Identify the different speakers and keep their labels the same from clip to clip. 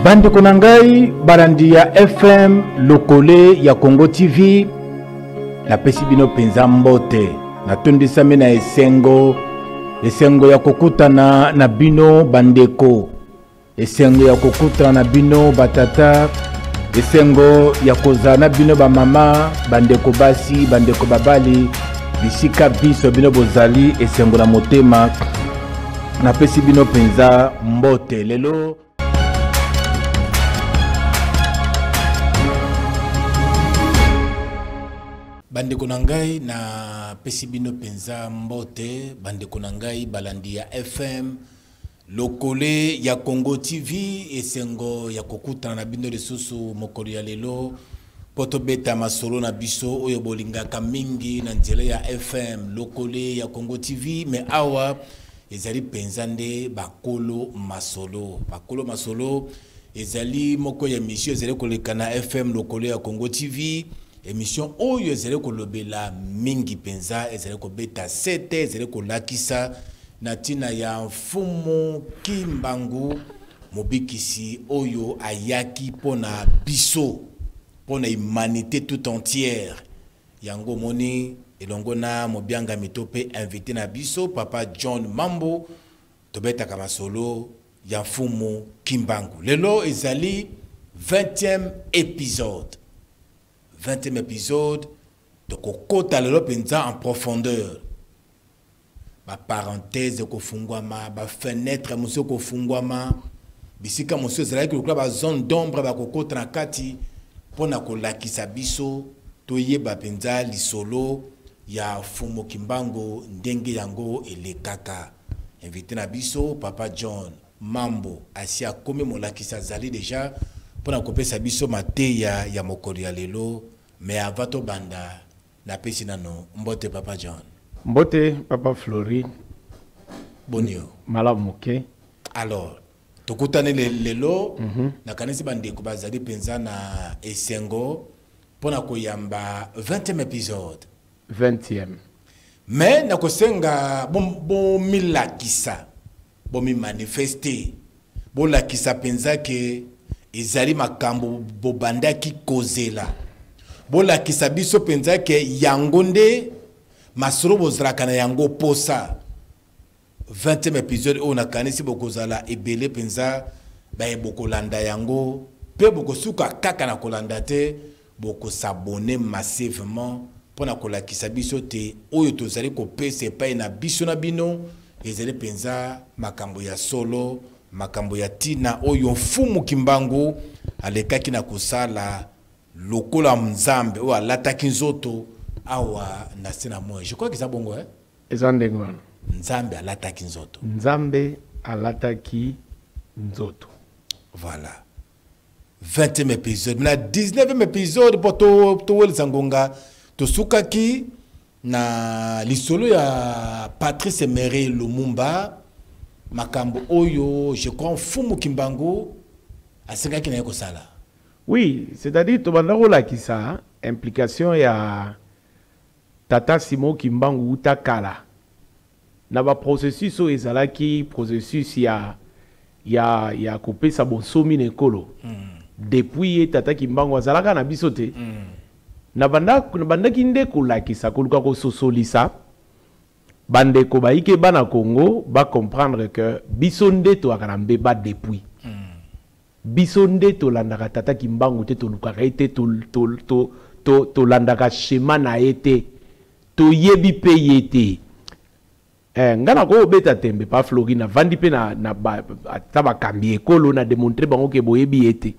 Speaker 1: Bande Konangai, Barandia FM, Lokole ya Congo TV, na pesi bino penza mbote, na tondisa mena esengo ya kokutana na bino bandeko, esengo ya kokutana na bino batata, esengo ya koza na bino ba mama, bandeko basi, bandeko babali, bisika biso bino bozali, esengo na motema, na pesi bino penza mbote, lelo. Bande Konangai na pesi bino penza mbote, bande Konangai Balandia FM, Lokole ya Congo TV, esengo ya kokutana na bino lisusu mokolo ya lelo, poto beta masolo na biso oyo bolingaka mingi na nzela ya FM, Lokole ya Congo TV, me awa ezali penza nde bakolo masolo. Bakolo masolo ezali moko ya emission ezali koleka na FM Lokole ya Congo TV. Émission oyo ezali kolobela mingi penza, ezali kobeta sete, ezali kolakisa na tina ya mfumu Kimbangu mobikisi oyo ayaki pona biso, pona humanité tout entière. Yango moni elongo na mobianga mitope invité na biso Papa John Mambo tobeta kama solo ya mfumu Kimbangu. Lelo ezali 20e épisode. 20e épisode de Kokota Lelo Penza en profondeur. Ba parenthèse kofungwama, ba fenêtre monsieur kofungwama, bisika monsieur zala ki ba zone d'ombre ba kokota na kati pona kolakisa biso toyeba penza lisolo ya Fumu Kimbangu ndenge yango elekaka. Invité na biso Papa John Mambo asia komi molakisa zali déjà pona kopesa biso mateya ya mokolo ya lelo. Mais avant to banda na pesi nano mbote Papa John.
Speaker 2: Mbote Papa Flori.
Speaker 1: Bonio.
Speaker 2: Malamu ke.
Speaker 1: Alors, tokutane lelo na kanisi bandeko bazali penza na esengo pona koyamba 20e épisode.
Speaker 2: 20e.
Speaker 1: Mais na kosenga bon milakisa. Bon mi manifester. Bon lakisa penza ke ezali makambo bobanda ki kozela. Bola kisabiso penza ke yangonde masoro bozraka na yango posa 20e épisode on a kanisi bokozala ebele penza ba bokolanda yango pe bokosuka kaka na kolanda te boko s'abonner massivement pona kola kisabiso te oyo tozali ko pese pa na biso na bino ezali penza makambo ya solo makambo ya tina oyo Fumu Kimbangu alekaki na kosala lokola mzambe ou alataki nzoto awa na sena moi. Je crois que ça bongo hein.
Speaker 2: Ezandengo.
Speaker 1: Nzambe alataki nzoto.
Speaker 2: Nzambe alataki nzoto.
Speaker 1: Voilà. 20e épisode. Na 19e épisode pour to wel sangonga to sukaki na lisolo ya Patrice Emery Lumumba makambo oyo je crois Fumu Kimbangu asengaki na yeko sala.
Speaker 2: Oui, c'est-à-dire que ça implication ya Tata Simon Kimbangu utakala. Na ba processus o ezalaki processus ya couper sa bonsomi nekolo. Depuis Tata Kimbangu azalaka na bisote. Na banda kinde kolakisa koluka ko sosolisa. Bande ko baike bana Congo ba comprendre que bisonde to akarambe ba depuis. Bisonde to landaka Tata Kimbangu te to lukaka ete to landaka schéma na ete to yebi pe yete ngana ko beta tembe pa Florina vandi pe na taba kambi ekolo na démontrer bango ke boyebi ete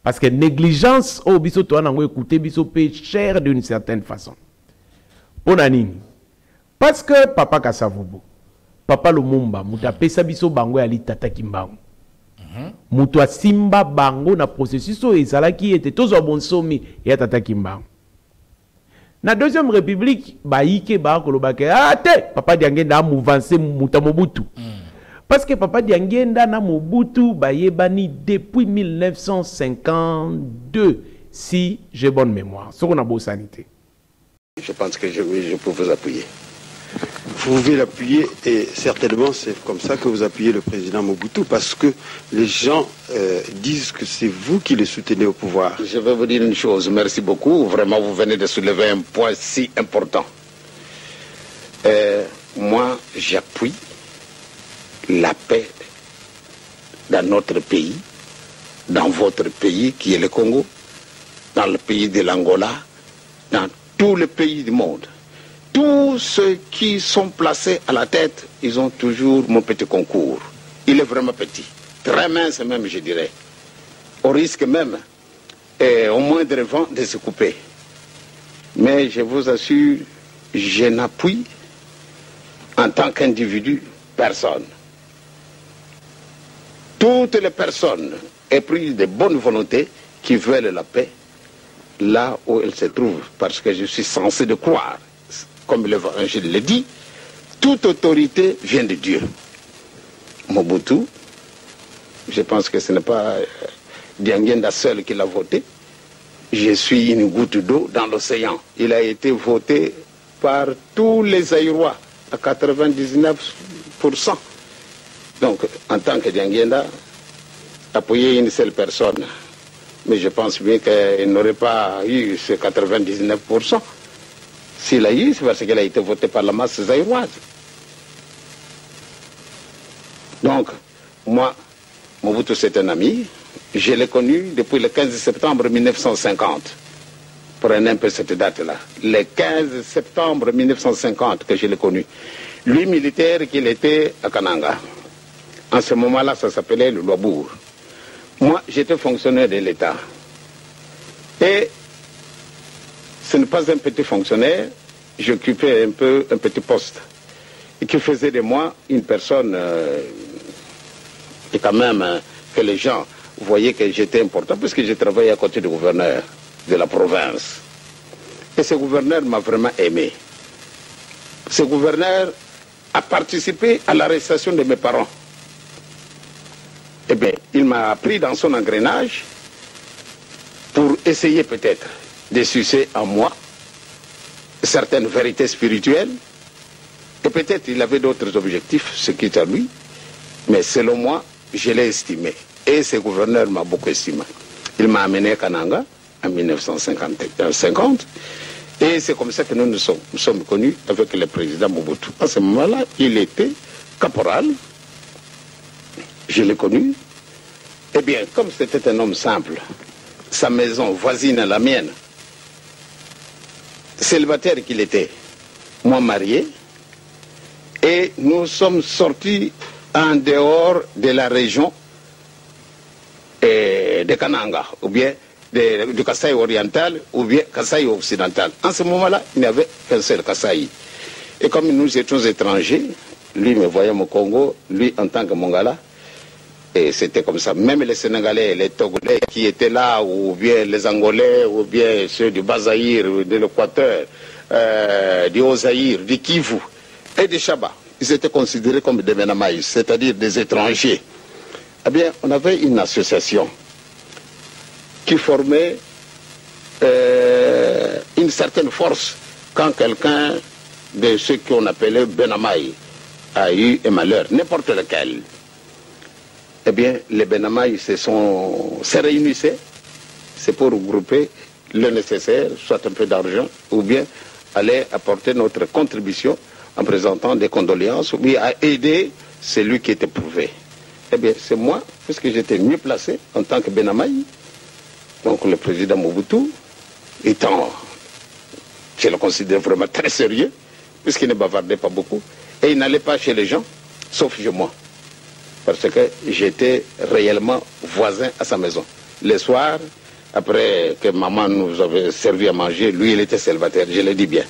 Speaker 2: parce que négligence o biso to anango écouter biso pe cher d'une certaine façon pona nini parce que papa Kasavubu papa Lumumba muta pesa biso bango ya li Tata Kimbangu mutu simba bango na processus o ezalaki ete tozwa bonsomi ya Tata Kimbangu na deuxième république baike ba kolobake te papa Diangenda a mouvance muta Mobutu parce que papa Diangenda na Mobutu bayebani depuis 1952 si j'ai bonne mémoire soko na bo sanité
Speaker 3: Je pense que je peux vous appuyer. Vous pouvez l'appuyer et certainement c'est comme ça que vous appuyez le président Mobutu parce que les gens disent que c'est vous qui le soutenez au pouvoir.
Speaker 4: Je vais vous dire une chose, merci beaucoup. Vraiment, vous venez de soulever un point si important. Moi, j'appuie la paix dans notre pays, dans votre pays qui est le Congo, dans le pays de l'Angola, dans tous les pays du monde. Tous ceux qui sont placés à la tête, ils ont toujours mon petit concours. Il est vraiment petit, très mince même, je dirais. Au risque même, au moindre vent, de se couper. Mais je vous assure, je n'appuie en tant qu'individu personne. Toutes les personnes épris de bonne volonté qui veulent la paix, là où elles se trouvent, parce que je suis censé de croire, comme l'Évangile le dit, toute autorité vient de Dieu. Mobutu, je pense que ce n'est pas Diangenda seul qui l'a voté. Je suis une goutte d'eau dans l'océan. Il a été voté par tous les Aïrois à 99%. Donc, en tant que Diangenda, appuyer une seule personne. Mais je pense bien qu'il n'aurait pas eu ce 99%. S'il a eu, c'est parce qu'il a été voté par la masse zaïroise. Donc, moi, Mobutu, c'est un ami. Je l'ai connu depuis le 15 septembre 1950. Prenez un peu cette date-là. Le 15 septembre 1950 que je l'ai connu. Lui, militaire, qu'il était à Kananga. En ce moment-là, ça s'appelait le Loabour. Moi, j'étais fonctionnaire de l'État. Et ce n'est pas un petit fonctionnaire, j'occupais un petit poste. Et qui faisait de moi une personne et quand même que les gens voyaient que j'étais important, parce que j'ai travaillé à côté du gouverneur de la province. Et ce gouverneur m'a vraiment aimé. Ce gouverneur a participé à l'arrestation de mes parents. Eh bien, il m'a pris dans son engrenage pour essayer peut-être de sucer en moi certaines vérités spirituelles. Et peut-être il avait d'autres objectifs, ce qui est à lui. Mais selon moi, je l'ai estimé. Et ce gouverneur m'a beaucoup estimé. Il m'a amené à Kananga en 1950. Et c'est comme ça que nous sommes connus avec le président Mobutu. À ce moment-là, il était caporal. Je l'ai connu. Eh bien, comme c'était un homme simple, sa maison voisine à la mienne, célibataire qu'il était, moi marié, et nous sommes sortis en dehors de la région de Kananga, ou bien du Kasaï oriental, ou bien Kasaï occidental. En ce moment-là, il n'y avait qu'un seul Kasaï. Et comme nous étions étrangers, lui me voyait au Congo, lui en tant que Mongala, et c'était comme ça. Même les Sénégalais, les Togolais qui étaient là, ou bien les Angolais, ou bien ceux du Bas-Zaïre, de l'Équateur, du Haut-Zaïre, du Kivu et du Chaba, ils étaient considérés comme des Menamaïs, c'est-à-dire des étrangers. Eh bien, on avait une association qui formait une certaine force quand quelqu'un de ceux qu'on appelait Benamaï a eu un malheur, n'importe lequel. Eh bien, les Benamaï se réunissaient, c'est pour regrouper le nécessaire, soit un peu d'argent, ou bien aller apporter notre contribution en présentant des condoléances, ou bien à aider celui qui était prouvé. Eh bien, c'est moi, puisque j'étais mieux placé en tant que Benamaï, donc le président Mobutu, étant, je le considère vraiment très sérieux, puisqu'il ne bavardait pas beaucoup, et il n'allait pas chez les gens, sauf chez moi. Parce que j'étais réellement voisin à sa maison. Le soir, après que maman nous avait servi à manger, lui il était célibataire, je le dis bien.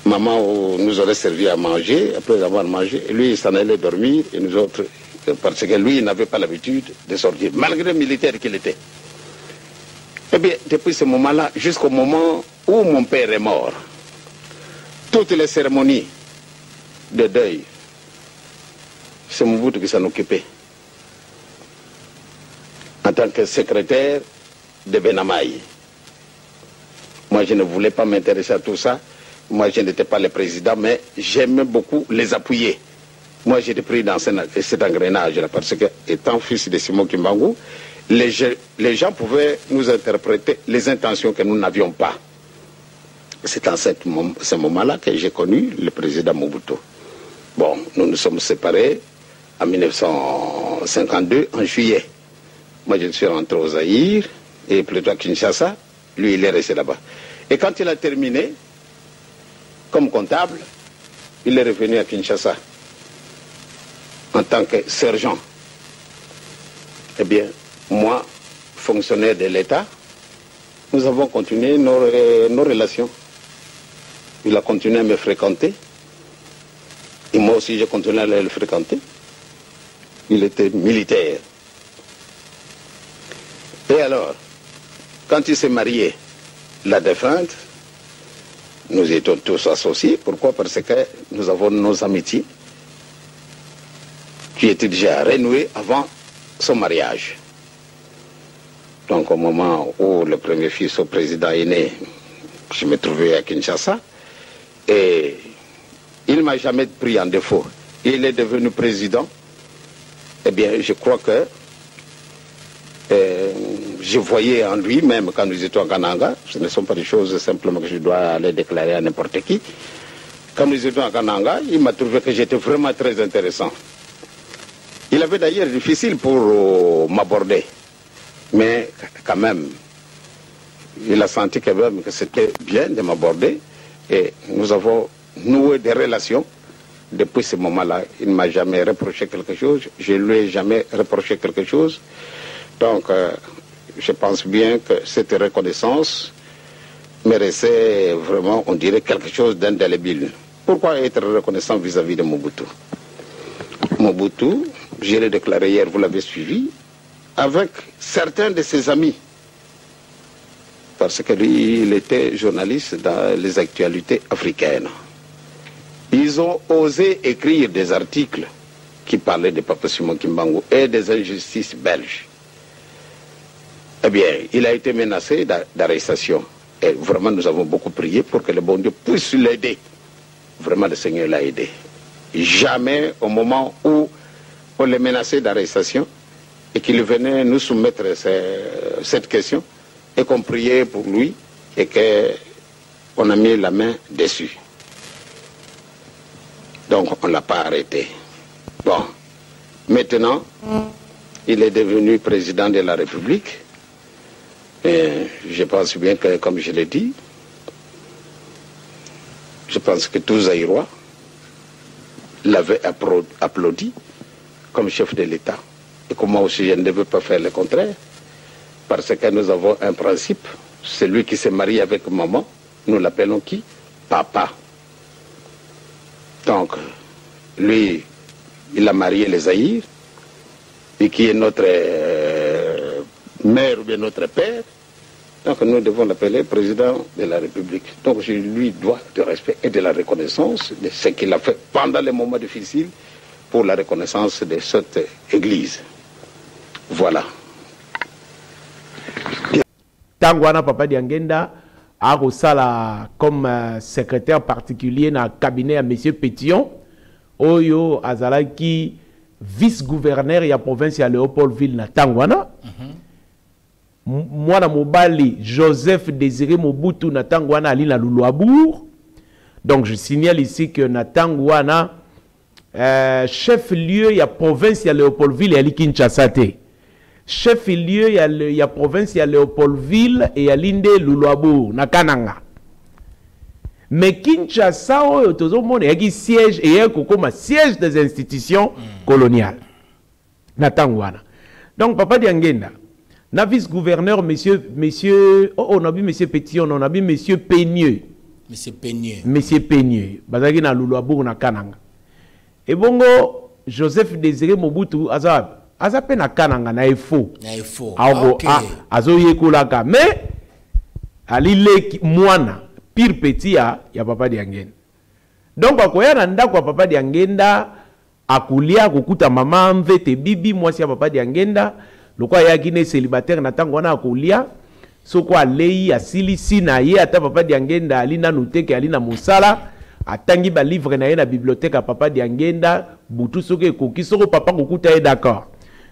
Speaker 4: Maman nous aurait servi à manger, après avoir mangé, lui il s'en allait dormir, et nous autres, parce que lui il n'avait pas l'habitude de sortir, malgré le militaire qu'il était. Eh bien, depuis ce moment-là, jusqu'au moment où mon père est mort, toutes les cérémonies de deuil, c'est Mobutu qui s'en occupait. En tant que secrétaire de Benamaï. Moi, je ne voulais pas m'intéresser à tout ça. Moi, je n'étais pas le président, mais j'aimais beaucoup les appuyer. Moi, j'étais pris dans cet engrenage là, parce que, étant fils de Simon Kimbangu, les gens pouvaient nous interpréter les intentions que nous n'avions pas. C'est en ce moment-là que j'ai connu le président Mobutu. Bon, nous nous sommes séparés en 1952, en juillet. Moi, je suis rentré au Zaïre, et plutôt à Kinshasa. Lui, il est resté là-bas. Et quand il a terminé, comme comptable, il est revenu à Kinshasa en tant que sergent. Eh bien, moi, fonctionnaire de l'État, nous avons continué nos relations. Il a continué à me fréquenter. Et moi aussi, j'ai continué à le fréquenter. Il était militaire. Et alors, quand il s'est marié, la défunte, nous étions tous associés. Pourquoi? Parce que nous avons nos amitiés qui étaient déjà renouées avant son mariage. Donc au moment où le premier fils au président est né, je me trouvais à Kinshasa et il ne m'a jamais pris en défaut. Il est devenu président. Eh bien, je crois que je voyais en lui, même quand nous étions en Kananga, ce ne sont pas des choses simplement que je dois aller déclarer à n'importe qui. Quand nous étions en Kananga, il m'a trouvé que j'étais vraiment très intéressant. Il avait d'ailleurs difficile pour m'aborder, mais quand même, il a senti quand même que c'était bien de m'aborder et nous avons noué des relations. Depuis ce moment-là, il ne m'a jamais reproché quelque chose, je ne lui ai jamais reproché quelque chose. Donc, je pense bien que cette reconnaissance méritait vraiment, on dirait, quelque chose d'indélébile. Pourquoi être reconnaissant vis-à-vis de Mobutu? Mobutu, je l'ai déclaré hier, vous l'avez suivi, avec certains de ses amis. Parce que lui, il était journaliste dans les actualités africaines. Ils ont osé écrire des articles qui parlaient de Papa Simon Kimbangu et des injustices belges. Eh bien, il a été menacé d'arrestation. Et vraiment, nous avons beaucoup prié pour que le bon Dieu puisse l'aider. Vraiment, le Seigneur l'a aidé. Jamais, au moment où on le menaçait d'arrestation et qu'il venait nous soumettre cette question, et qu'on priait pour lui et qu'on a mis la main dessus. Donc, on ne l'a pas arrêté. Bon, maintenant, il est devenu président de la République. Et je pense bien que, comme je l'ai dit, je pense que tous Zaïrois l'avaient applaudi comme chef de l'État. Et que moi aussi, je ne devais pas faire le contraire. Parce que nous avons un principe, celui qui s'est marié avec maman, nous l'appelons qui? Papa. Donc, lui, il a marié les Zaïre, et qui est notre mère ou bien notre père. Donc nous devons l'appeler président de la République. Donc je lui dois du respect et de la reconnaissance de ce qu'il a fait pendant les moments difficiles pour la reconnaissance de cette église. Voilà.
Speaker 2: Tangwana Papa Diangenda a Rosala comme secrétaire particulier dans le cabinet à M. Pétion. Oyo Azalaki vice-gouverneur de la province de Léopoldville na Tangwana. Moi, Mobali, Joseph Désiré Mobutu na Tangwana ali na Luluabour. Donc je signale ici que na Tangwana chef-lieu de la province de Léopoldville et Kinshasa. Chef-lieu de la province de Léopoldville et à l'Inde Luluabour na Kananga. Mais Kinshasa, tout le monde est siège et comme siège des institutions coloniales. Na Tangwana. Donc Papa Diangenda. Na vice-gouverneur, on a vu monsieur Pétion, on a vu monsieur Peigneux.
Speaker 1: Monsieur Peigneux.
Speaker 2: Monsieur Peigneux. Bazaki na Luluabour na Kananga. Et bongo, Joseph Désiré Mobutu, azape na Kananga na efo.
Speaker 1: Na efo.
Speaker 2: Ok. Azo yekolaka. Mais, alile mwana, pire petit ya Papa Diangenda. Donc, akoya na ndako Papa Diangenda, akulia kukuta mama mvete bibi, mwasi ya Papa Diangenda, le quoi yaki né célibataire na tango wana akulia soko alei asilisi na ye ata Papa Diangenda ali na nuteke ali na musala atangi ba livre na ye na bibliothèque Papa Diangenda butu soko ekoki soko papa kokuta ye d'accord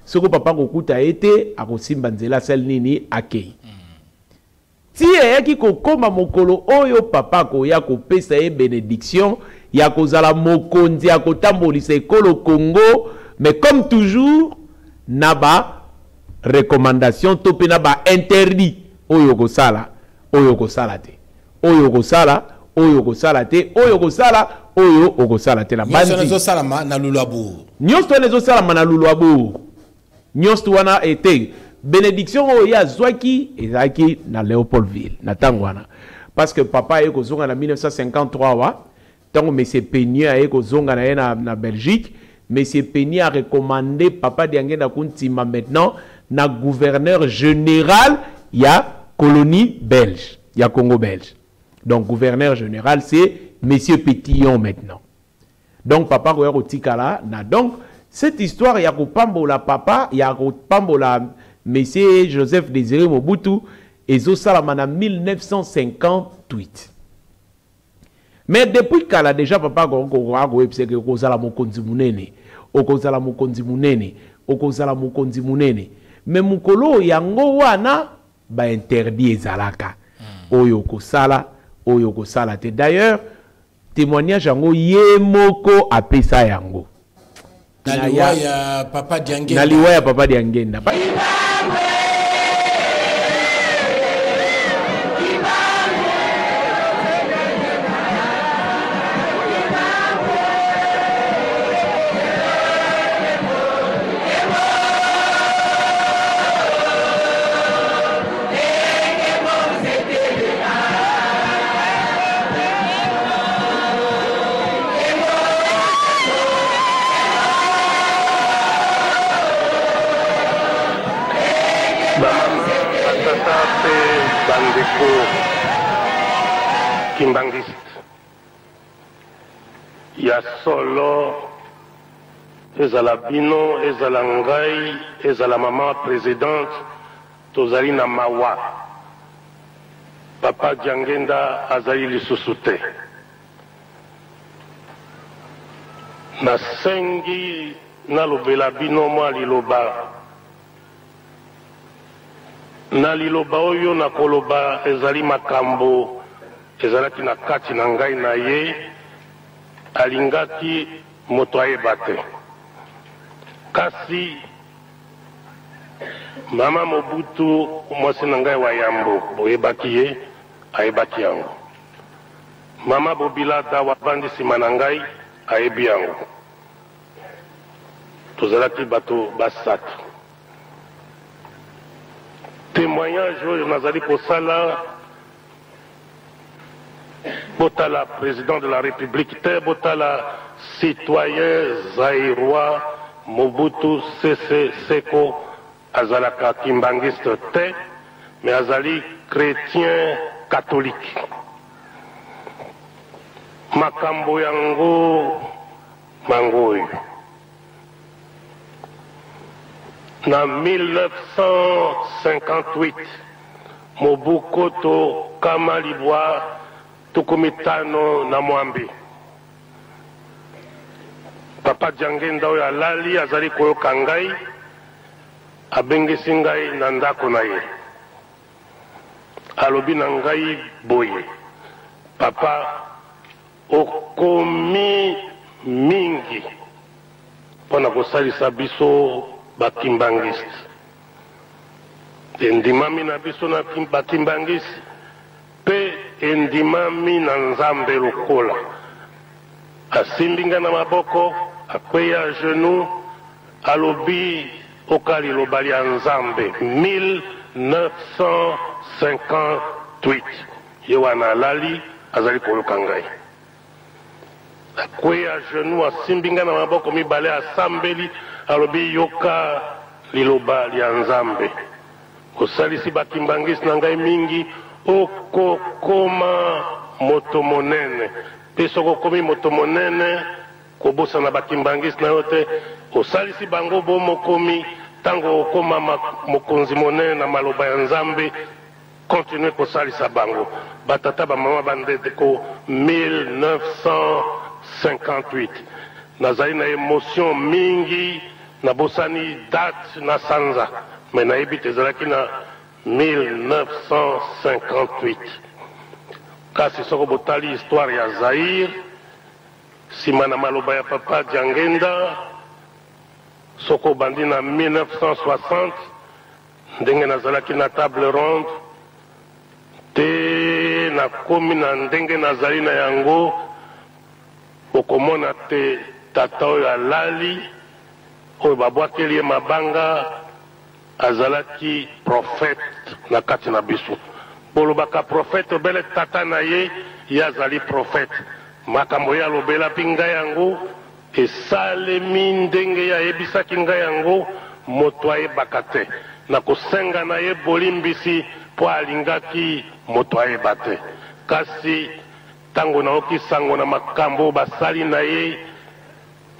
Speaker 2: soko papa kokuta ete akosimba nzela sel nini akei ti eyaki kokoma mokolo oyo papa koya kopesa ye bénédiction ya kozala mokonzi ya kotambolisa ekolo Congo mais comme toujours na ba recommandation to pe na ba interdit oyo kosala te oyo kosala te oyo okosala te na bandi
Speaker 1: nyonso salama na lulwabu
Speaker 2: nyonso salama na lulwabu nyonso wana ete bénédiction oyo ya zwaki ezaki na Léopoldville na tangwana parce que papa ye kozonga na 1953 wa tango monsieur Peigné a kozonga na ye na Belgique monsieur Peigné a recommandé Papa Diangenda kuntima maintenant na gouverneur général ya colonie belge ya Congo belge. Donc gouverneur général c'est monsieur Pétillon maintenant. Donc papa koya kotikala na donc cette histoire ya kopambola papa ya kopambola monsieur Joseph Désiré Mobutu ezosalama na 1958. Mais depuis kala déjà papa koyebiseke okozala mokonzi munene mais mukolo yango wana ba interdit ezalaka oyo kosala te. D'ailleurs témoignage yango ye moko apesa yango
Speaker 1: na liwa ya Papa Diangenda
Speaker 5: Kimbangiste ya solo ezala bino ezala ngai ezala mama présidente tozali na mawa Papa Diangenda azali lisusu te nasengi nalobela bino mwa liloba na liloba oyo na koloba ezali makambo ezalaki na kati na ngai na ye alingaki moto ayeba te kasi mama Mobutu mwasi na ngai wa yambo boyebaki ye ayebaki yango mama Bobila Dawa bandi nsima na ngai ayebi yango tozalaki bato basato témoignage oyo nazali kosala botala président de la République te botala citoyen zaïrois Mobutu Sese Seko azalaka kimbangiste te mais azali chrétien catholique makambo yango mangoyo na 1958 Mobukoto Kamalibwa tukumitano na mwambi Papa Diangenda oyo alali azali koyoka ngai abengisi ngai na ndako na ye alobi na ngai boye papa okomi mingi mpona kosalisa biso bakimbangiste endimami na biso na bakimbangiste pe endimami na nzambe lokola asimbi ngai na maboko akweya genou alobi okali liloba lya nzambe 1958 ye wana alali azali koyoka ngai akweya genou asimbi ngai na maboko mibale asambeli alobi yoka liloba lya nzambe osalisi bakimbangisi na ngai mingi okokoma moto monene pe soko okomi moto monene kobosana bakimbangisi na yo te osalisi bango bomokomi ntango okoma mokonzi monene na maloba ya nzambe continuer kosalisa bango batata bamama bandete ko 1958 nazali na émotion mingi na bosani date na sanza mais nayebi te ezalaki na 1958 kasi soko botali histoire ya Zaïre sima na maloba ya papa Diangenda soko bandi na 1960 ndenge nazalaki na table ronde te na komi na ndenge nazali na yango okomona te tata oyo alali oyo babwakeli ye mabanga azalaki prophète na kati na biso bolobaka prophète obele tata na ye ye azali prophète makambo ye alobelaki ngai yango esalemi ndenge ye ayebisaki ngai yango moto ayebaka te na kosenga na ye bolimbisi po alingaki moto ayeba te kasi ntango naoki sango na makambo basali na ye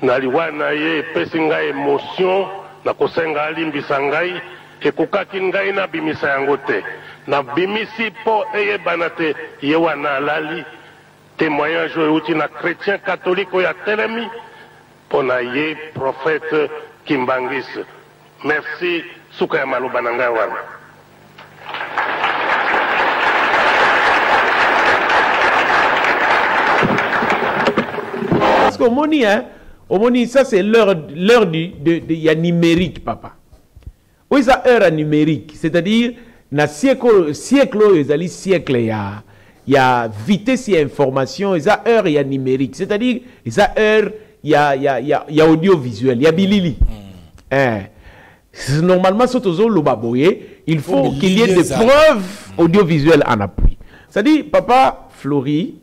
Speaker 5: na liwa na ye epesi ngai émotion na kosenga alimbisa ngai ekokaki ngai nabimisa yango te nabimisi mpo eyebana te ye wana alali témoignage oyo euti na chrétien catholique oyo atelemi mpo na ye prophète Kimbangis. Merci suka ya maloba na ngai wana.
Speaker 2: Parce qu'au moni, hein, ça c'est l'heure du numérique, papa. Oui, ça heure numérique, c'est-à-dire na siècle siècle il y a vitesse et information, ça heure il y a numérique, c'est-à-dire ça heure il y a audiovisuel, il y a bilili. Normalement, il faut qu'il y ait des preuves audiovisuelles en appui. C'est-à-dire, papa Flori,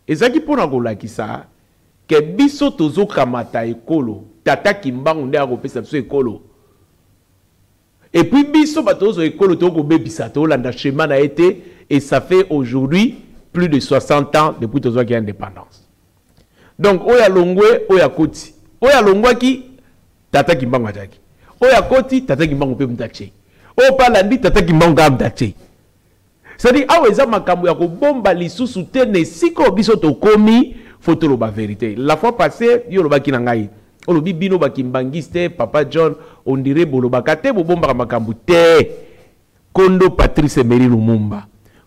Speaker 2: ezaki pona kolaki sa ke biso tozo kamata ekolo tata Kimbangu nde akopesa biso ekolo et puis biso batozo ekolo toko bebisa to landa schéma na été et ça fait aujourd'hui plus de 60 ans depuis tozo ki indépendance. Donc oya longwe oya koti oya longwaki tata Kimbangu ataki oya koti tata Kimbangu pe mtache o palandi tata Kimbangu ga mtache. C'est-à-dire, ah ça makambo ya ko bomba lisusu te ne siko biso to komi photo lo ba vérité. La fois passée, yo lo ba kinangai. O lo bibino ba Kimbangiste, Papa John, on dirait bolo ba kate bo bomba makambo te. Kondo Patrice Emery Lumumba.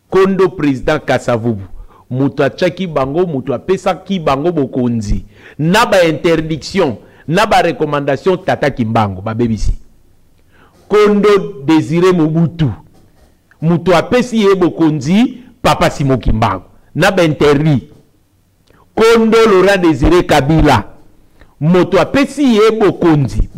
Speaker 2: Kondo président Kasavubu. Muto achaki bango, muto apesa ki bango bokonzi. Na ba interdiction, na ba recommandation tata Kimbangu ba bebisi. Kondo Désiré Mobutu. Muto apesi yebo konzi papa Simon Kimbangu na benteri Kondo Laurent Désiré Kabila muto apesi yebo konzi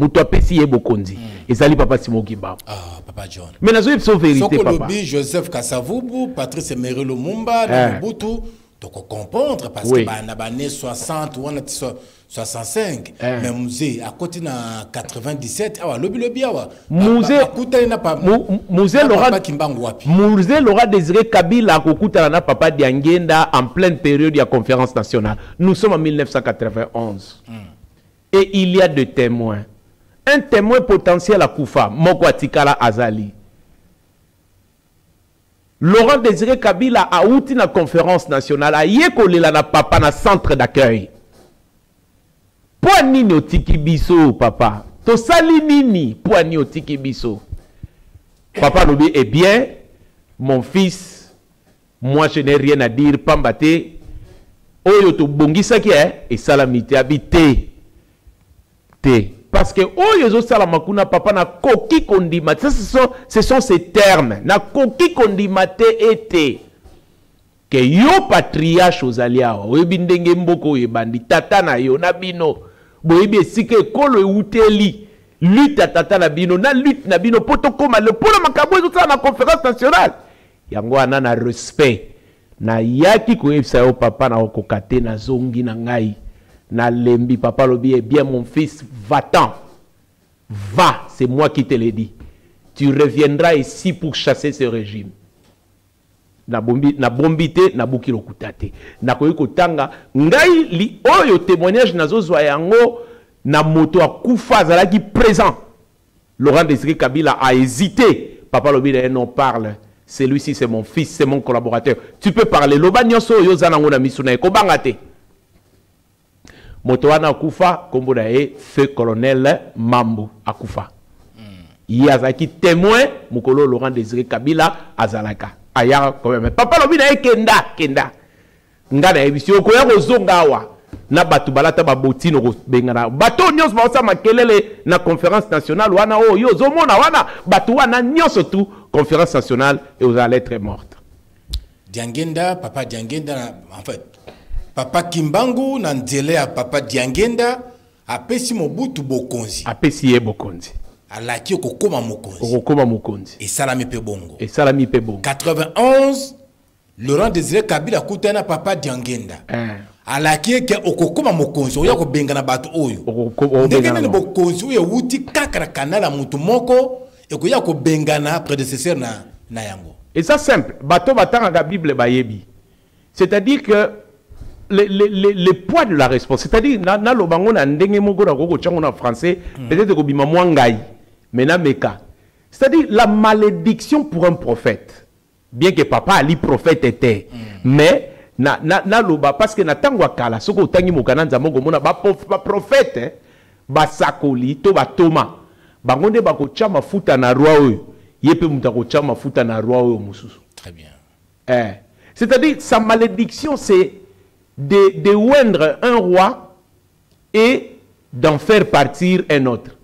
Speaker 2: ezali papa Simon Kimbangu.
Speaker 1: Ah, papa John,
Speaker 2: mais nazo yebso vérité papa
Speaker 1: Sokolobi Joseph Kasavubu, Patrice Emery Lumumba na Mobutu to comprendre parce que na bané 60 ou 65 mais musée à côté na 97 awa lobi awa musée
Speaker 2: Laurent Désiré Kabila kokutana na papa Diangenda en pleine période de la conférence nationale. Nous sommes en 1991 et il y a deux témoins. Un témoin potentiel à Koufa Moko Atikala Azali. Laurent Désiré Kabila a outi na conférence nationale a yekolela na papa na centre d'accueil. Poani ni otiki biso papa. To sali nini poani otiki biso. Papa lobi eh bien mon fils moi je n'ai rien à dire pambate oyo to bongisa ki et salamité habité te parce que oyo zo salamakuna papa na koki kondima ce sont ces termes na koki kondima te ete que yo patriarche ozalia oyebi ndenge mboko yebandi tata na yo na bino boyebi esika ekolo euteli lutte tata na bino na lutte na bino poto koma le pona makambo ezosala na conférence nationale yango ana na respect na yaki koyebisa yo papa na okokate na zongi na ngai na lembi papa lobi bien mon fils va-t'en va, c'est moi qui te l'ai dit, tu reviendras ici pour chasser ce régime. Na bombite na buki lokutate na koyiko tanga ngai li oyo témoignage nazo zwa yango na moto akufa zalaki présent. Laurent Désiré Kabila a hésité Papa lobi non parle. Celui-ci c'est mon fils, c'est mon collaborateur. Tu peux parler. Loba nyonso yo zanango na misuna ko bangate. Motoana akufa kombo na e feu colonel Mambu akufa. Yazaki témoin mukolo Laurent Désiré Kabila azalaka. Aya quand même. Papa lobi na kenda. Ngana ebisio ko ya kozonga wa. Na batu balata baboti no bengana bato nyos ba osama kelele na conférence nationale wana o yo zomona wana batu wana nyos tout conférence nationale et vous allez être morte.
Speaker 1: Diangenda papa Diangenda en fait papa Kimbangu na nzele ya papa Diangenda apesi Mobutu bokonzi
Speaker 2: apesi ye bokonzi
Speaker 1: alaki okokoma mokonzi
Speaker 2: okokoma mokonzi
Speaker 1: et salami pe bongo
Speaker 2: 91
Speaker 1: Laurent Désiré Kabila kutana papa Diangenda alaki ke okokoma mokonzi oya ko bengana bato oyo ndenge ne bokonzi oyo wuti kakara kanala mutu moko ekoya ko bengana prédécesseur na yango.
Speaker 2: Et ça simple bato batanga la Bible bayebi, c'est-à-dire que le poids de la responsabilité, c'est-à-dire na lobango na ndenge moko na koko tchango na français peut-être ko bima mwangai mena meka, c'est-à-dire la malédiction pour un prophète, bien que papa Ali prophète était mais na loba parce que na tangwa kala soko tangi mokana nzambo mona ba prophète ba sakoli to ba toma bangonde ba ko chama futa na roi oyo yepe muta ko chama futa na roi oyo mususu.
Speaker 1: Très bien.
Speaker 2: C'est-à-dire sa malédiction c'est de oindre un roi et d'en faire partir un autre,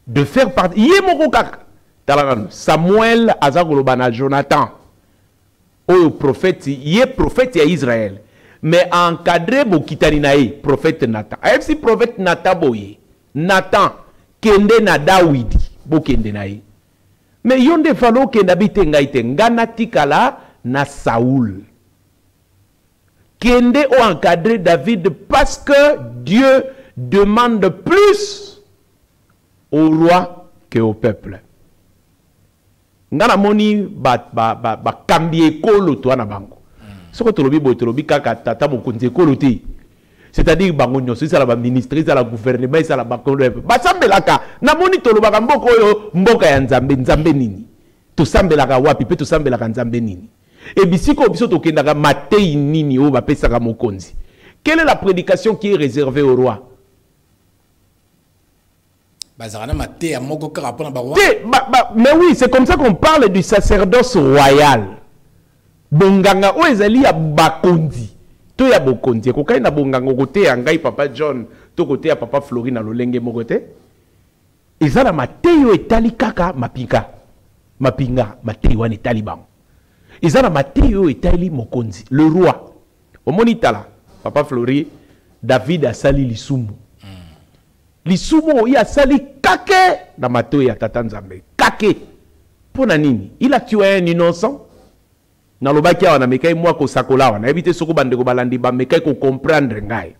Speaker 2: de faire partir yemoko kaka Samuel azagolobana Jonathan au prophète, il est prophète à Israël. Mais encadré Bokitani nae, prophète Nathan. Même si prophète Nathan boye, Nathan, kende na Dawidi, Bokende nae. Mais yonde falo kende habite ngaite, ngana tikala na Saoul. Kende o encadré David parce que Dieu demande plus au roi que au peuple. Ngana moni ba kambie kolo to na bango soko to lobi bo to lobi kaka tata mokonzi kolo te, c'est-à-dire bango nyonso ça la ministre ça la gouvernement ça la bakolo ba sambelaka na moni to lobaka mboko yo mboka ya nzambe nini to sambelaka wapi pe to sambelaka nzambe nini et bisiko biso to kendaka matei nini o ba pesaka mokonzi. Quelle est la prédication qui est réservée au roi? Mais oui, c'est comme ça qu'on parle du sacerdoce royal. Bonganga o ezali ya bakondi to ya bokondi ko kaina bonganga côté ya ngai papa John to côté ya papa Florine na lolenge mokote ezala mateyo etali kaka mapinga mateyo wana etali bango ezala mateyo etali mokonzi le roi omoni tala papa Flori David asali lisumu lisumu ya sali kake na mateyo ya tata Nzambe kake pona nini il a tué un innocent na lobaki awa na mekai mwa ko sakola wana ebite soko bande ko balandi ba mekai ko comprendre ngai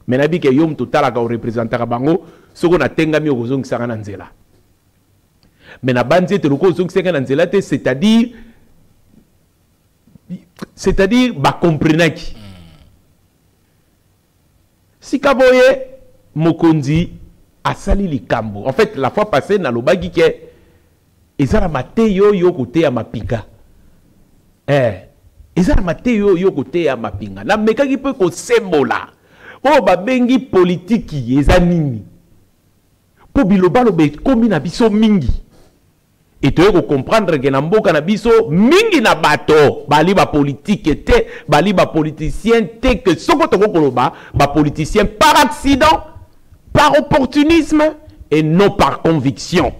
Speaker 2: mena bike yom totala ka représentaka bango soko na tenga mi okozongisa na nzela mena banzi te loko ozongisa na nzela te, c'est-à-dire ba comprenaki sikaboye mokonzi asali likambo. En fait la fois passée na lobaki ke ezala mateyo yo kote ya mapinga ezala mateyo yo kote ya mapinga na mekaki pe ko sembola o babengi politiki eza nini po biloba lobe komi na biso mingi et to ko comprendre que na mboka na biso mingi na bato bali ba politique te bali ba politicien te que soko to ko loba ba politicien par accident, par opportunisme et non par conviction.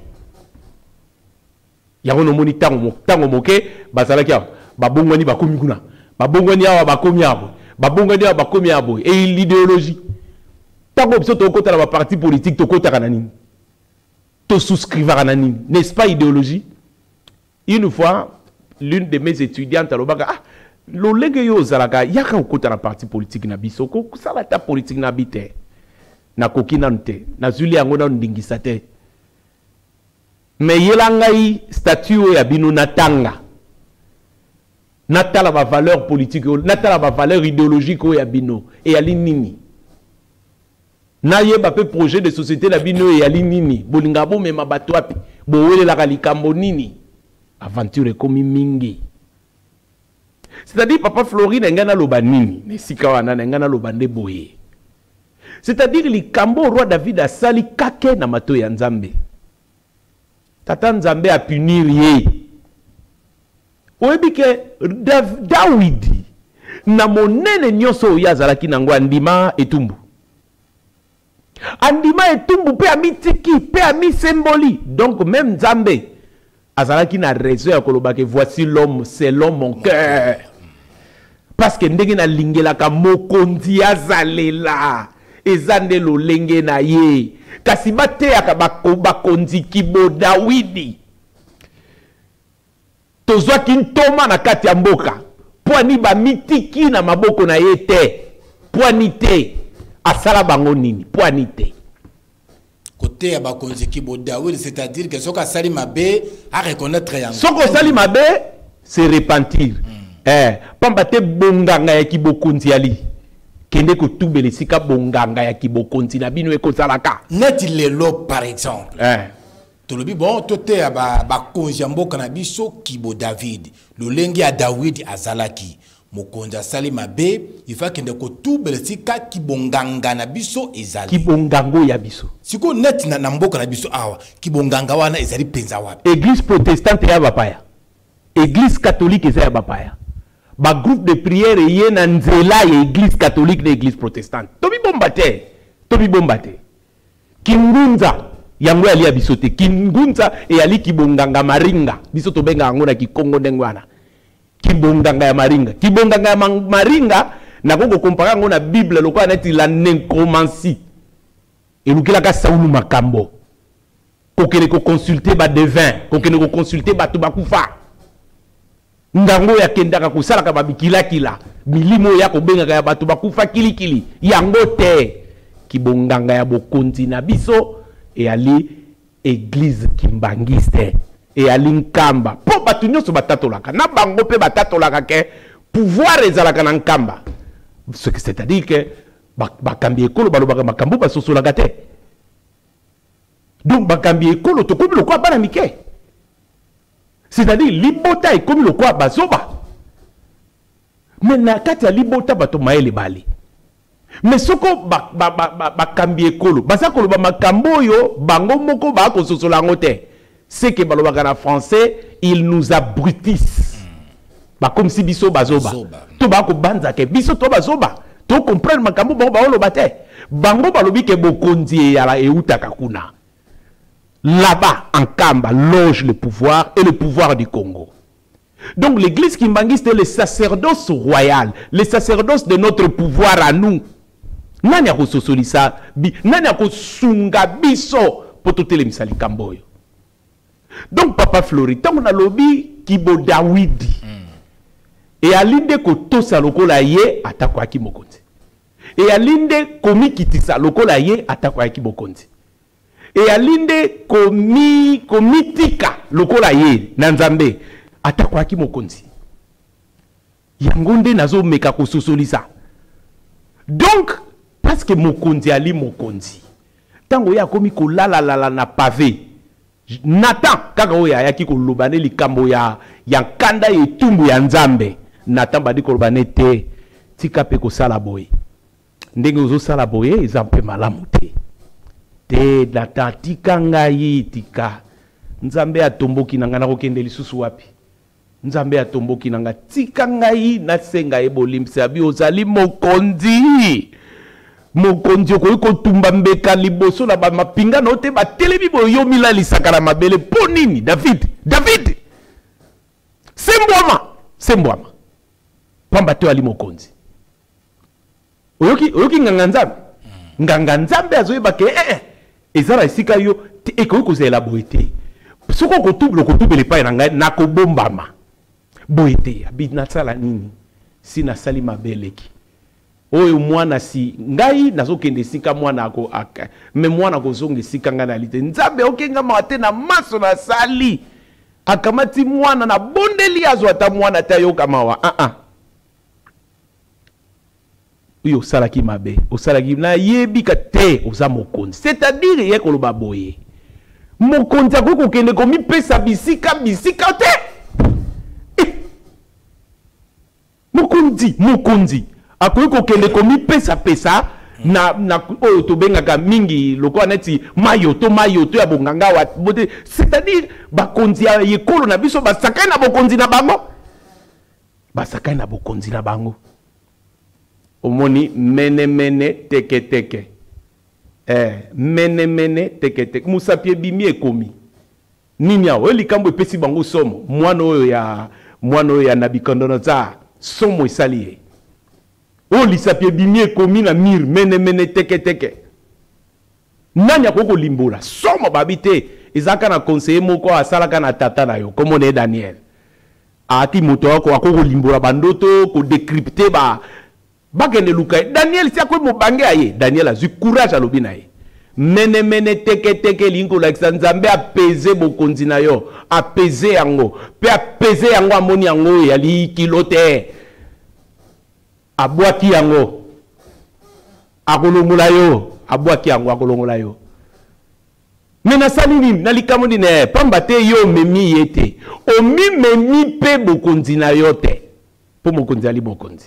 Speaker 2: Ya wono moni tango moke bazalaki babongwani bakomi kuna babongwani awa bakomi abo babongwani awa bakomi abo et l'idéologie tango biso to kota la parti politique to kota kana nini to souscrire kana nini, n'est-ce pas idéologie? Une fois l'une de mes étudiantes alobaka lolenge yo zalaka yaka kota la parti politique na biso ko sala ta politique na bité na kokina nte na zuli yango na ndingisa te mais yelangai statut ya bino natanga natala ba valeur politique natala ba valeur idéologique ya bino et ya linini na yeba pe projet de société na bino et ya linini bolinga bo mema bato api bo wele la likambo nini aventure ekomi mingi. C'est-à-dire papa Florine ngana loba nini nesika wana ngana loba nde boye. C'est-à-dire likambo roi David asali kake na mato ya Nzambe. Tata Nzambe a punir ye. Oyebi ke Dawidi na monene nyonso oyo azalaki nango andima etumbu. Andima etumbu pe amitiki pe amisemboli. Donc même Nzambe azalaki na raison ya koloba ke voici l'homme selon mon cœur. Parce que ndenge na lingelaka mokonzi azalela ezande lolenge na ye. Kasi bateyaka bakonzi kibo Dawidi. Tozwa kintoma na kati ya mboka. Poani ba mitiki na maboko na ye te. Poani te. Asala bango nini. Poani te.
Speaker 1: Côté ya bakonzi kibo Dawidi, c'est-à-dire que soka sali mabe a reconnaître yango.
Speaker 2: Soka sali mabe, c'est repentir. Pambate bonganga ya kibo konzi ali. Kende ko tubele sika bonganga ya kibo konzi na bino ekosalaka.
Speaker 1: Net lelo par exemple. Tolobi bon tote ya bakonzi ya mboka na biso kibo David. Lolenge ya David azalaki. Mokonza sali mabe, il faut kende ko tubele sika kibonganga na biso ezali.
Speaker 2: Kibongango ya biso.
Speaker 1: Siko net na mboka na biso awa. Kibonganga wana ezali penza wapi.
Speaker 2: Église protestante ya bapaya. Église catholique ya bapaya. Ba groupe de prière yé na nzela ya église catholique na église protestante. Tobi bombate. Kingunza yango ali abisote. Kingunza e ali kibonganga maringa. Biso to benga yango na kikongo ndengwana. Kibonganga ya maringa. Kibonganga ya maringa na koko kompara yango na Bible lokwa neti la necromancie. E lukila ka Saulu makambo. Kokene ko consulter ba devin, kokene ko consulter ba to bakufa. Ndango ya kendaka kusala ka babikila kila milimo ya kobenga ya batu bakufa kilikili yango te kibonganga ya bokonzi na biso e ali église kimbangiste e ali nkamba po batu nyonso batatolaka na bango pe batatolaka ke pouvoir ezalaka na nkamba, ce que c'est-à-dire que bakambi ekolo balobaka makambo basosolaka te. Donc bakambi ekolo tokomi lokwa bana mike. C'est-à-dire, libota est comme le quoi bazoba. Mais na kati ya libota bato maele bali. Mais soko bakambi ekolo. Basa kolo ba makambo yo bango moko ba ko sosola ngote. C'est que balobaka na français, ils nous abrutissent. Ba comme si biso bazoba. To ba ko banza ke biso to bazoba. To comprendre makambo bango ba oloba te. Bango balobi ke bokonzi ya la eutaka kuna. Là-bas, en Kamba, loge le pouvoir et le pouvoir du Congo. Donc l'église kimbangiste est le sacerdoce royal, le sacerdoce de notre pouvoir à nous. Nani ako sosolisa, nani ako sunga biso pour les misali kamboyo. Donc papa Flori, tant a lobby kibo Dawidi. Et alinde ko tosa lokola ye atakwa ki mokonzi. Et alinde komi kitisa lokola ye atakwa ki mokonzi. Et alinde komitika lokola ye na Nzambe atakwa ki mokonzi. Yangonde nazo meka ko sosolisa. Donc parce que mokonzi ali mokonzi. Tango ya komi ko la na pavé. Nathan kaka oya yaki ko lobane likambo ya kanda etumbu ya Nzambe. Nathan badi ko lobane te tika pe ko sala boye. Ndenge ozo sala boye ezampe malamu te. Te data tika ngai tika. Nzambe atomboki nanga na kokende lisusu wapi. Nzambe atomboki nanga tika ngai na senga ebolimse abi ozali mokonzi. Mokonzi ko tumba mbeka liboso na ba mapinga no te ba telebi boyo mila lisaka na mabele ponini David. Sembwama. Pamba to ali mokonzi. Oyoki nganga Nzambe. Nganga Nzambe azoyeba ke ezala esika yo ekoki kozela boete. Soko kotubele pa na ngai nakobombama. Boete abi nasala nini? Si nasali mabeleki. Oyo mwana si ngai nazokende sika mwana ako aka. Me mwana kozonga sika ngana alite. Nzambe okenga mate na maso na sali. Akamati mwana na bondeli azo ata mwana tayo kamawa. Yo salaki mabe, osalaki na yebika te oza mokonzi. C'est-à-dire ye koloba boye. Mokonzi akoko kende komi pesa bisika te. Mokondi akoki kokende komi pesa na oyo tobengaka mingi loko neti mayoto ya bonganga wa c'est-à-dire bakonzi ya yekolo na biso basakai na bokonzi na bango omoni mene teke mene teke musapie bimi ekomi nini awo likambo epesi bango somo mwana oyo ya Nabucodonosor somo esali ye o lisapie bimi ekomi na mir mene teke nani akoko limbola somo babite ezaka na conseiller moko asalaka na tata na yo comme on est Daniel ati moto akoko limbola bandoto ko décrypter bakende luka Daniel si akoy mobange aye Daniel azui courage alobi na ye mene teke lingo la nzambe apaiser bokonzi na yo apaiser yango pe apaiser yango amoni yango yali kilote abwaki yango akolongola yo abwaki yango akolongola yo mena salini na likambo dine pamba te yo memi yete memi pe bokonzi na yo te po mokonzi ali bokonzi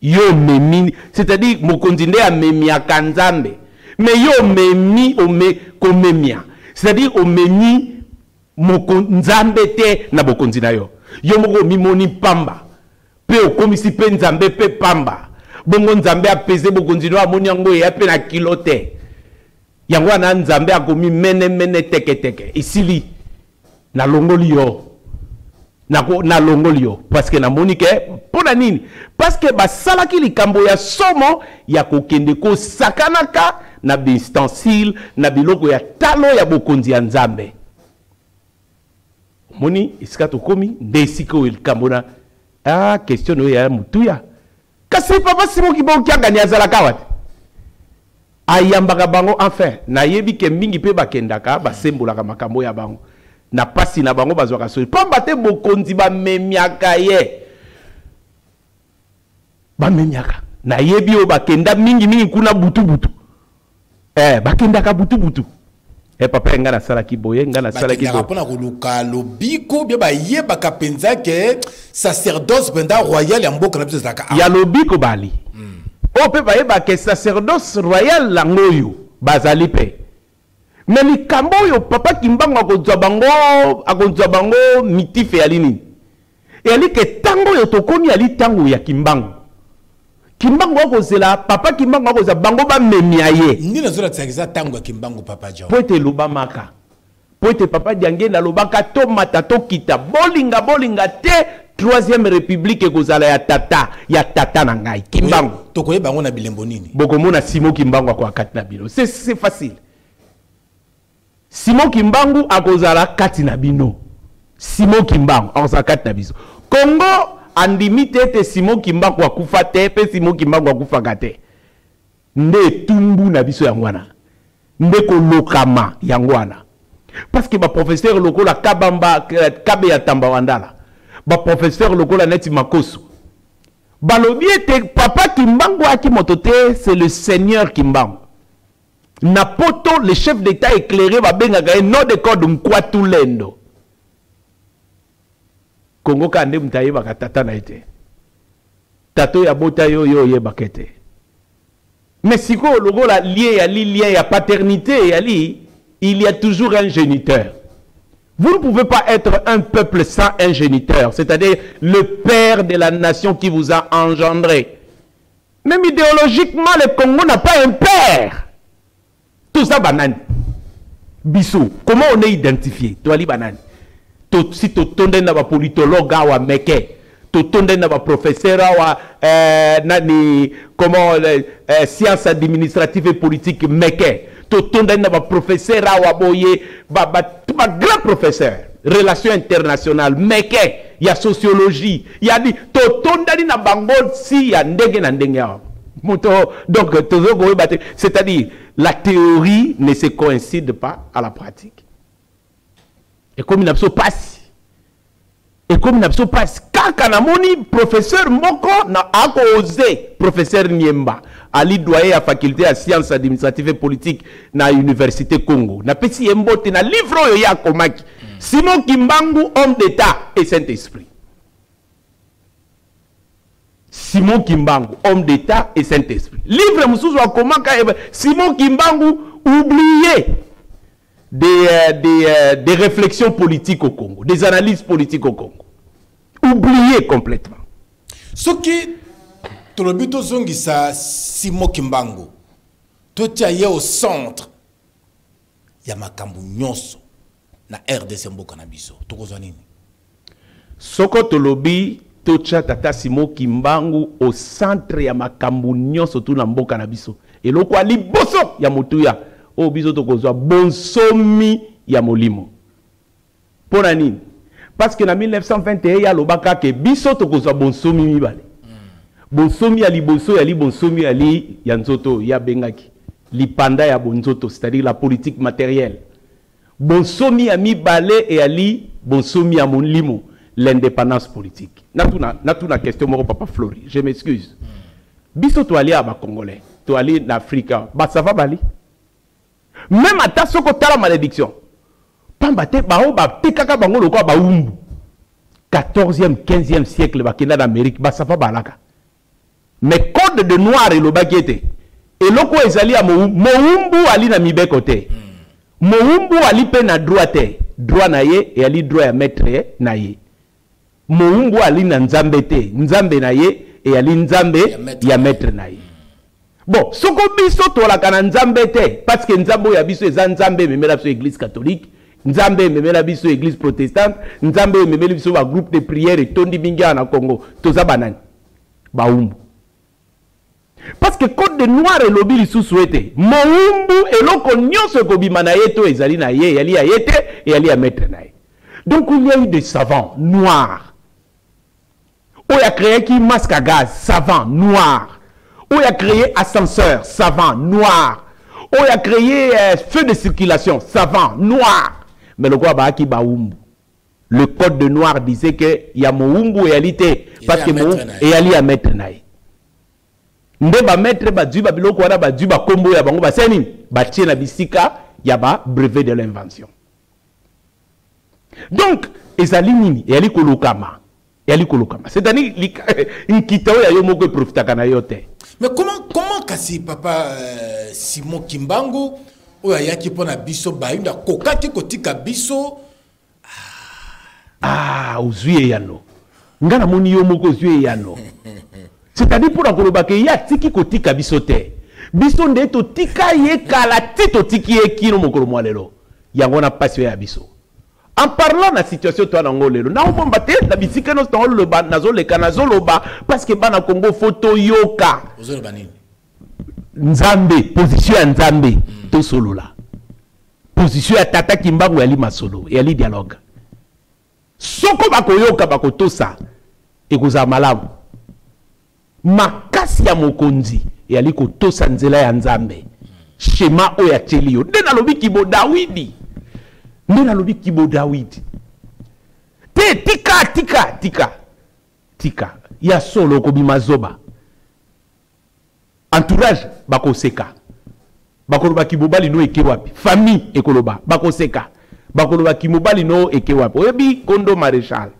Speaker 2: yo memi c'est-à-dire mokonzi nde amemi akanzambe mais yo memi komemia c'est-à-dire omemi mokonzambe te na bokonzi na yo yo moko mimoni pamba pe okomisi pe nzambe pe pamba bongo nzambe apese bokonzi no amoni yango ya pe na kilote yango na nzambe akomi mene teke isili na longoli yo na longoli yo parce que na monike pona nini parce que basalaki likambo ya somo ya kokende ko sakanaka na bistensile na biloko ya talo ya bokonzi ya nzambe moni isika tokomi ndesiko likambo na question ya mutuya kasi papa simo kibo kyangani azalaka wati ayambaka bango enfin na yebi ke mingi pe bakendaka basembolaka makambo ya bango na pasi na bango bazwaka soli pamba te bokonzi bamemiaka ye bamemiaka na yebi o bakenda mingi kuna butu bakendaka butu papa nga na salaki boye nga na salaki
Speaker 1: boye pona koluka lobiko bia ba yebaka penza ke sacerdoce benda royal ya mboka na biso zaka
Speaker 2: ya lobiko bali o pe ba yebaka sacerdoce royal langoyo bazali pe mais likambo yo papa kimbango akozwa bango mitife ya lini yali ke tango yo tokomi ali tango ya kimbango akozela papa kimbango akoza bango bamemia ye
Speaker 1: nini nazola tsakiza tango ya kimbango papa jao
Speaker 2: po ete lobamaka po ete papa diange na lobaka tomata tokita bolinga te troisième république ekozala ya tata na ngai kimbango
Speaker 1: tokoye bango na bilembo nini
Speaker 2: bokomona Simon Kimbangu kwa kati na bino c'est facile Simon Kimbangu akozala kati na bino Simon Kimbangu akozala kati na biso Congo andimite te Simon Kimbangu akufa te pe Simon Kimbangu akufa kate nde tumbu na biso yangwana nde kolokama yangwana parce que ba professeur lokola kabamba kabe ya tamba wandala ba professeur lokola neti makoso balobi te papa Kimbangu akimoto te c'est le seigneur Kimbangu Napoto le chef d'état éclairé va bien gagner non de code mkwatu lendo Congo kande mtaye bakatata na ete tato ya bota yo ye bakete mais si ko logo la lien ya paternité il y a toujours un géniteur. Vous ne pouvez pas être un peuple sans un géniteur, c'est-à-dire le père de la nation qui vous a engendré. Même idéologiquement, le Congo n'a pas un père. Tout ça, banane. Bissou, comment on est identifié? Toi, li banane. Si tu tombes dans un politologue, ou meke, tu tombes dans un professeur, comment sciences administratives et politiques, meke. Tu tombes dans un professeur, un grand professeur, relations internationales, meke, il y a sociologie, il y a dit, tu tombes dans un bango, si il y a ndenge. Donc, c'est-à-dire, la théorie ne se coïncide pas à la pratique. Et comme il n'a pas passe, quand Kanamoni, professeur Moko, n'a pas osé, professeur Niemba, Ali doyen à faculté à sciences administratives et politiques na université Congo. Na pesi yembote na livre ya komaki. Simon Kimbangu, homme d'État et Saint-Esprit. Simon Kimbangu, homme d'État et Saint-Esprit. Livre Moussou comment Simon Kimbangu oublié des réflexions politiques au Congo, des analyses politiques au Congo. Oublié complètement.
Speaker 1: Ce qui Tolobito Zongisa Simon Kimbangu, tout est au centre. Il y a Makambu Nyonso na RDC Mboka na biso. Tokozanini.
Speaker 2: Soko Tolobi Tocha Tata Simon Kimbangu au centre ya Makambu Nyonso tu na Mboka na biso. Et loko ali boso ya motuya. O biso tokozwa bonsomi ya molimo. Pona nini? Parce que en 1921 il y a lobaka ke biso tokozwa bonsomi mibale. Bonsomi ya liboso ya li bonsomi ya li ya nzoto ya bengaki. Lipanda ya bonzoto, c'est-à-dire la politique matérielle. Bonsomi ya mibale et ali bonsomi ya molimo, l'indépendance politique. Natuna question moko papa Flori, je m'excuse. Biso to ali aba congolais, to ali en Afrique, ba ça va bali. Même ata soko tala malédiction. Pambate bao ba tekaka bango loko ba umbu. 14e, 15e siècle ba kenda d'Amérique, ba ça va balaka. Mais code de noir et le baguette. Et loko ezali a moumbu ali na mibe côté. Moumbu ali pe na droite. Droit na ye et ali droit ya maître na ye. Moumbu ali na nzambe te. Nzambe na ye et ali nzambe ya maître na ye. Bon, soko biso to la kana nzambe te parce que nzambo ya biso eza nzambe memela biso église catholique, nzambe memela biso église protestante, nzambe memela biso ba groupe de prière et tondi binga na Congo. Toza banani. Ba umbu. Parce que code de noir et lobby sous souhaité. Moumbu et loko nyonso ko bimana yeto ezali na ye, yali a yete et yali a mettre na ye. Donc il y a eu des savants noirs. On a créé qui masque à gaz, savant noir. On a créé ascenseur, savant noir. On a créé feu de circulation, savant noir. Mais le quoi ba ki ba umbu. Le code de noir disait que il y a moumbu et yalité parce que moumbu et yali a mettre na ye. Nde ba maître ba djuba biloko wana ba djuba kombo ya bango ba seni ba tie na bisika ya ba brevet de l'invention. Donc ezali nini yali kolokama c'est-à-dire nkitao ya yo moko profitaka na yo te.
Speaker 1: Mais comment kasi papa Simon Kimbangu oya yaki pona biso ba yunda kokaki kotika biso
Speaker 2: uzwie yano ngana moni yo moko uzwie yano. C'est-à-dire pour la que ya tiki kotika bisote. Biso nde to tika ye kala tito tiki ye kino mokolo mwalelo. Yango na passion ya biso. En parlant de la situation toi na ngolelo, na omba te na bisika no sto le ba nazo le kanazo loba parce que bana Congo photo yoka.
Speaker 1: Ozolo banini.
Speaker 2: Nzambe, position ya Nzambe to solo la. Position ya Tata Kimbangu ya li masolo, ya li dialogue. Soko bako yoka bako tosa ekuza malamu. Makasi ya mokonzi yali kotosa nzela ya Nzambe shema o ya chelio ndena lobi kibo Dawidi te tika ya solo ko bimazoba entourage bako seka bakoloba kibobali no eke wapi famille ekoloba bako seka bakoloba kimobali no eke wapi oyebi Kondo Maréchal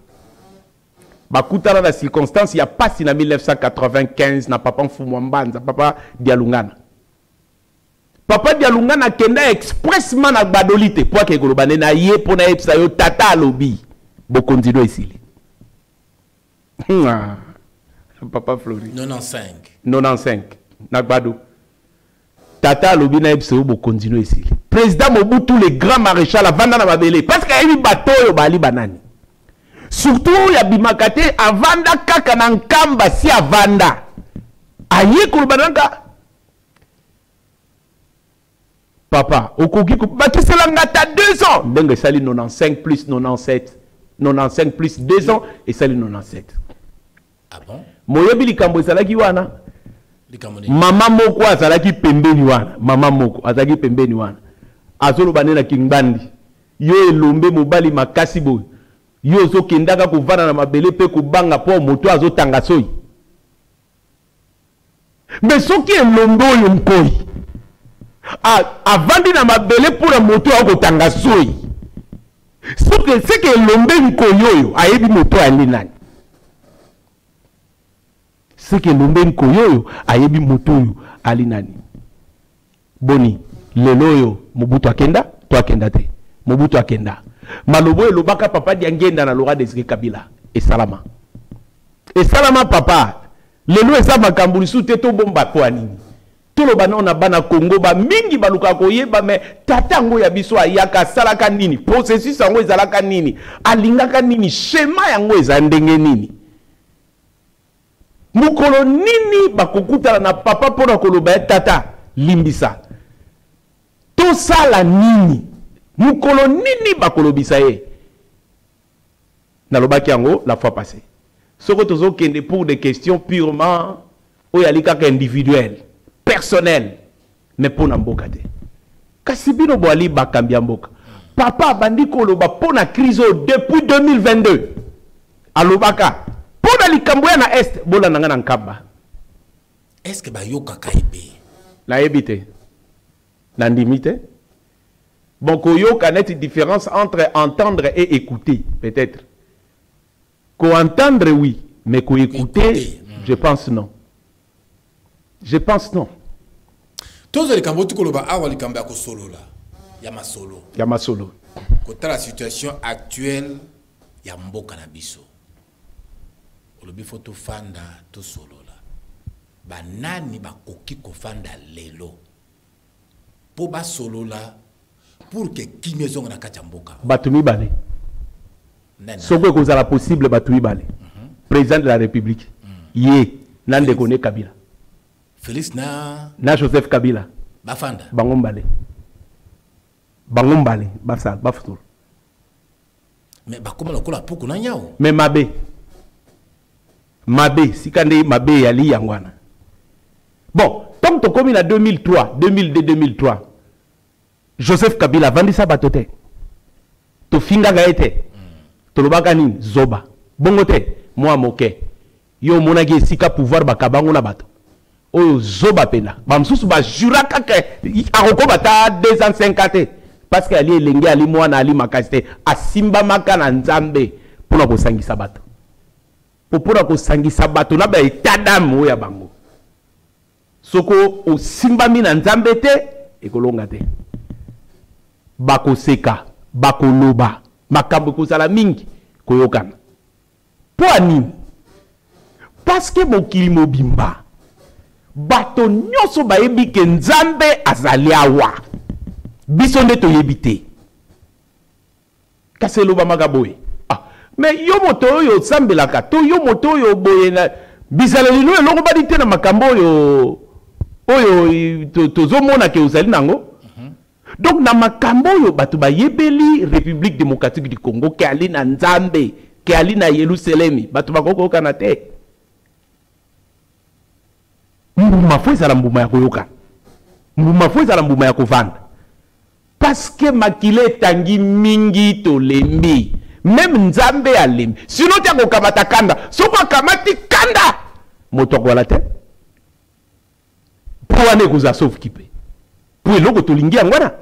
Speaker 2: bakutana la circonstance il y a pas si na 1995 na papa Mfumwambanza papa Dialungana kenda expressement na badolite pour que kolobane na ye pona epsa yo tata lobi bo continuer ici papa Flori 95 na bado tata lobi na epsa yo bo continuer ici président Mobutu le grand maréchal avanda na babele parce que yebi bato yo bali banani. Surtout ya bimakate avanda kaka na nkamba si avanda aye kulubananga papa okoki bakisela ngata 2 ans ndenge sali 95 plus 95 plus 2 ans et sali 97.
Speaker 1: Ah bon?
Speaker 2: Moyebi likambo esalaki wana mama moko azalaki pembeni wana azoloba na kingbandi yo elombe mobali makasi boy yo zo kendaka kuvana na mabele pe kubanga po moto azotanga soyi. Mais soki elombe oyo nkoi avandi na mabele pour moto akotanga soyi. Soki elombe nkoi oyo ayebi moto ali nani. c'est que l'omben koyoyo ayebi motoyo ali nani boni leloyo Mobutu akenda to akenda te Mobutu akenda malobo elobaka papa diangenda na Laurent Désiré Kabila et salama papa lelo eza makambo lisu te to bomba po anini toloba na bana Congo ba mingi baluka koyeba me tata ngo ya biso ayaka salaka nini processus yango ezalaka nini alingaka nini schéma yango eza ndenge nini mukolo nini bakokutala na papa pona koloba tata limbisa to sala nini mukolo nini bakolobisa ye nalobaki yango la fois passée soko tozo kende pour des questions purement oyalikaka individuelles personnel mais pour mboka te kasi bino boali bakambia mboka papa bandi koloba pona crise depuis 2022 alobaka pona likambo na est bola nanga na nkamba
Speaker 1: est-ce que bayoka kaibe
Speaker 2: la ebite na ndimite bon koyoka net différence entre entendre et écouter peut-être ko entendre oui mais ko écouter je pense non
Speaker 1: tous les cambo tukoloba awa likambo ya kosolola ya masolo kota la situation actuelle ya mboka na biso olobi foto fanda to solola banani bakoki kofanda lelo po ba solola pour que kimezonga na kati ya mboka
Speaker 2: bato mibale soko ekozala possible bato mibale président de la république ye nande kone Kabila
Speaker 1: Félix
Speaker 2: na Joseph Kabila
Speaker 1: bafanda
Speaker 2: bangombale basal bafutur
Speaker 1: mais bakoma lokola poko na nyao
Speaker 2: mais mabe sikande mabe yali yangwana bon tant to komi na 2003 2002 Joseph Kabila vandisa batote to finga gaete to lobaka nini zoba bongo te moi moke yo monaki esika pouvoir bakabango na bato oyo zoba pena bamsusu ba juraka ke akoko bata 2 ans 5 te parce que ali elenge ali mwana ali makasite asimba maka na nzambe pona ko sangisa bato pona ko sangisa bato na ba etadam oya bango soko osimba mi na nzambe te ekolonga te bako seka bako loba makambo kozala mingi koyokana po anini parce que mokili mobimba bato nyoso bayebi ke nzambe azali awa biso nde toyebi te kasi eloba maka boye mais yo moto oyo osambelaka to yo moto oyo boye na bizaleli no elongo badi te na makambo oyo tozomona ke ozali nango donc na makambo oyo bato bayebeli République démocratique du Congo ke ali na nzambe ke ali na Yerusalemi bato bakokokana te mbuma fo ezala mbuma ya koyoka mbuma fo ezala mbuma ya kovanda parce que makile etangi mingi tolembi même nzambe alembi sino te akokamata kanda soko akamati kanda moto akoala te po wana ekozala sauf kipe po eloko tolingi yango wana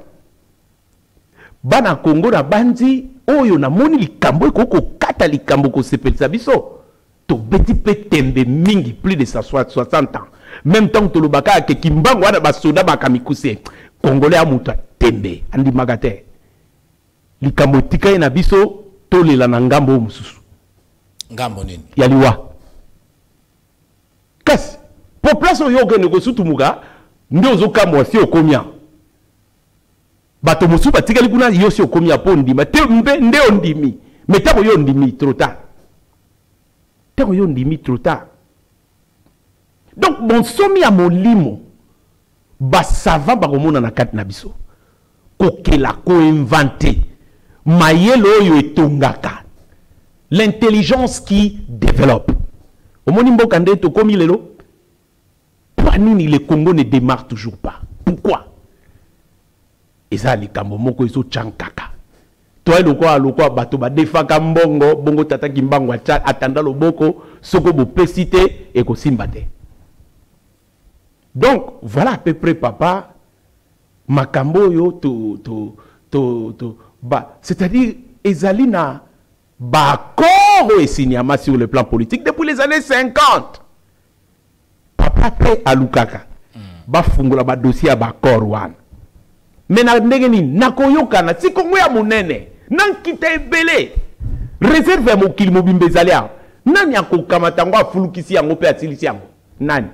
Speaker 2: bana Congo na bandi oyo namoni likambo ekokokata likambo kosepelisa biso tobeti pe tembe mingi plus de 60 ans même temps to lobaka ke kimbango wana basoda bakamikuse congolais amuta tembe andi magate likambo tikai na biso tolela na ngambo mususu
Speaker 1: ngambo nini
Speaker 2: yaliwa kasi population yo ke neko sutumuka ndozo kamwa si okomia bato musu batikali kuna yo si okomia po ndima te mbe nde ondimi metabo yo ndimi trop tard tabo yo ndimi trop tard. Donc, bon somi à mon limo, basava bakomona na kati na biso. Kokela ko inventé. Mayelo yo etongaka. L'intelligence qui développe. Omoni mboka nde to komi lelo. Panini le Congo ne démarre toujours pas. Pourquoi? Eza likambo moko iso chankaka. Toi lokwa bato ba defaka mbongo, bongo tata kimbango atanda loboko, soko bo pesite et ko simbate. Donc, voilà à peu près, papa, makambo yo c'est-à-dire, Ezalina, accord et signama sur le plan politique depuis les années 50. te alukaka bafungula ba dossier ba korwan mais na ndenge nini nakoyokana si kongo ya monene nankita ebele réserve mokili mobimba ezali awa nani akokamata yango afulukisi yango mpe asilisi yango nani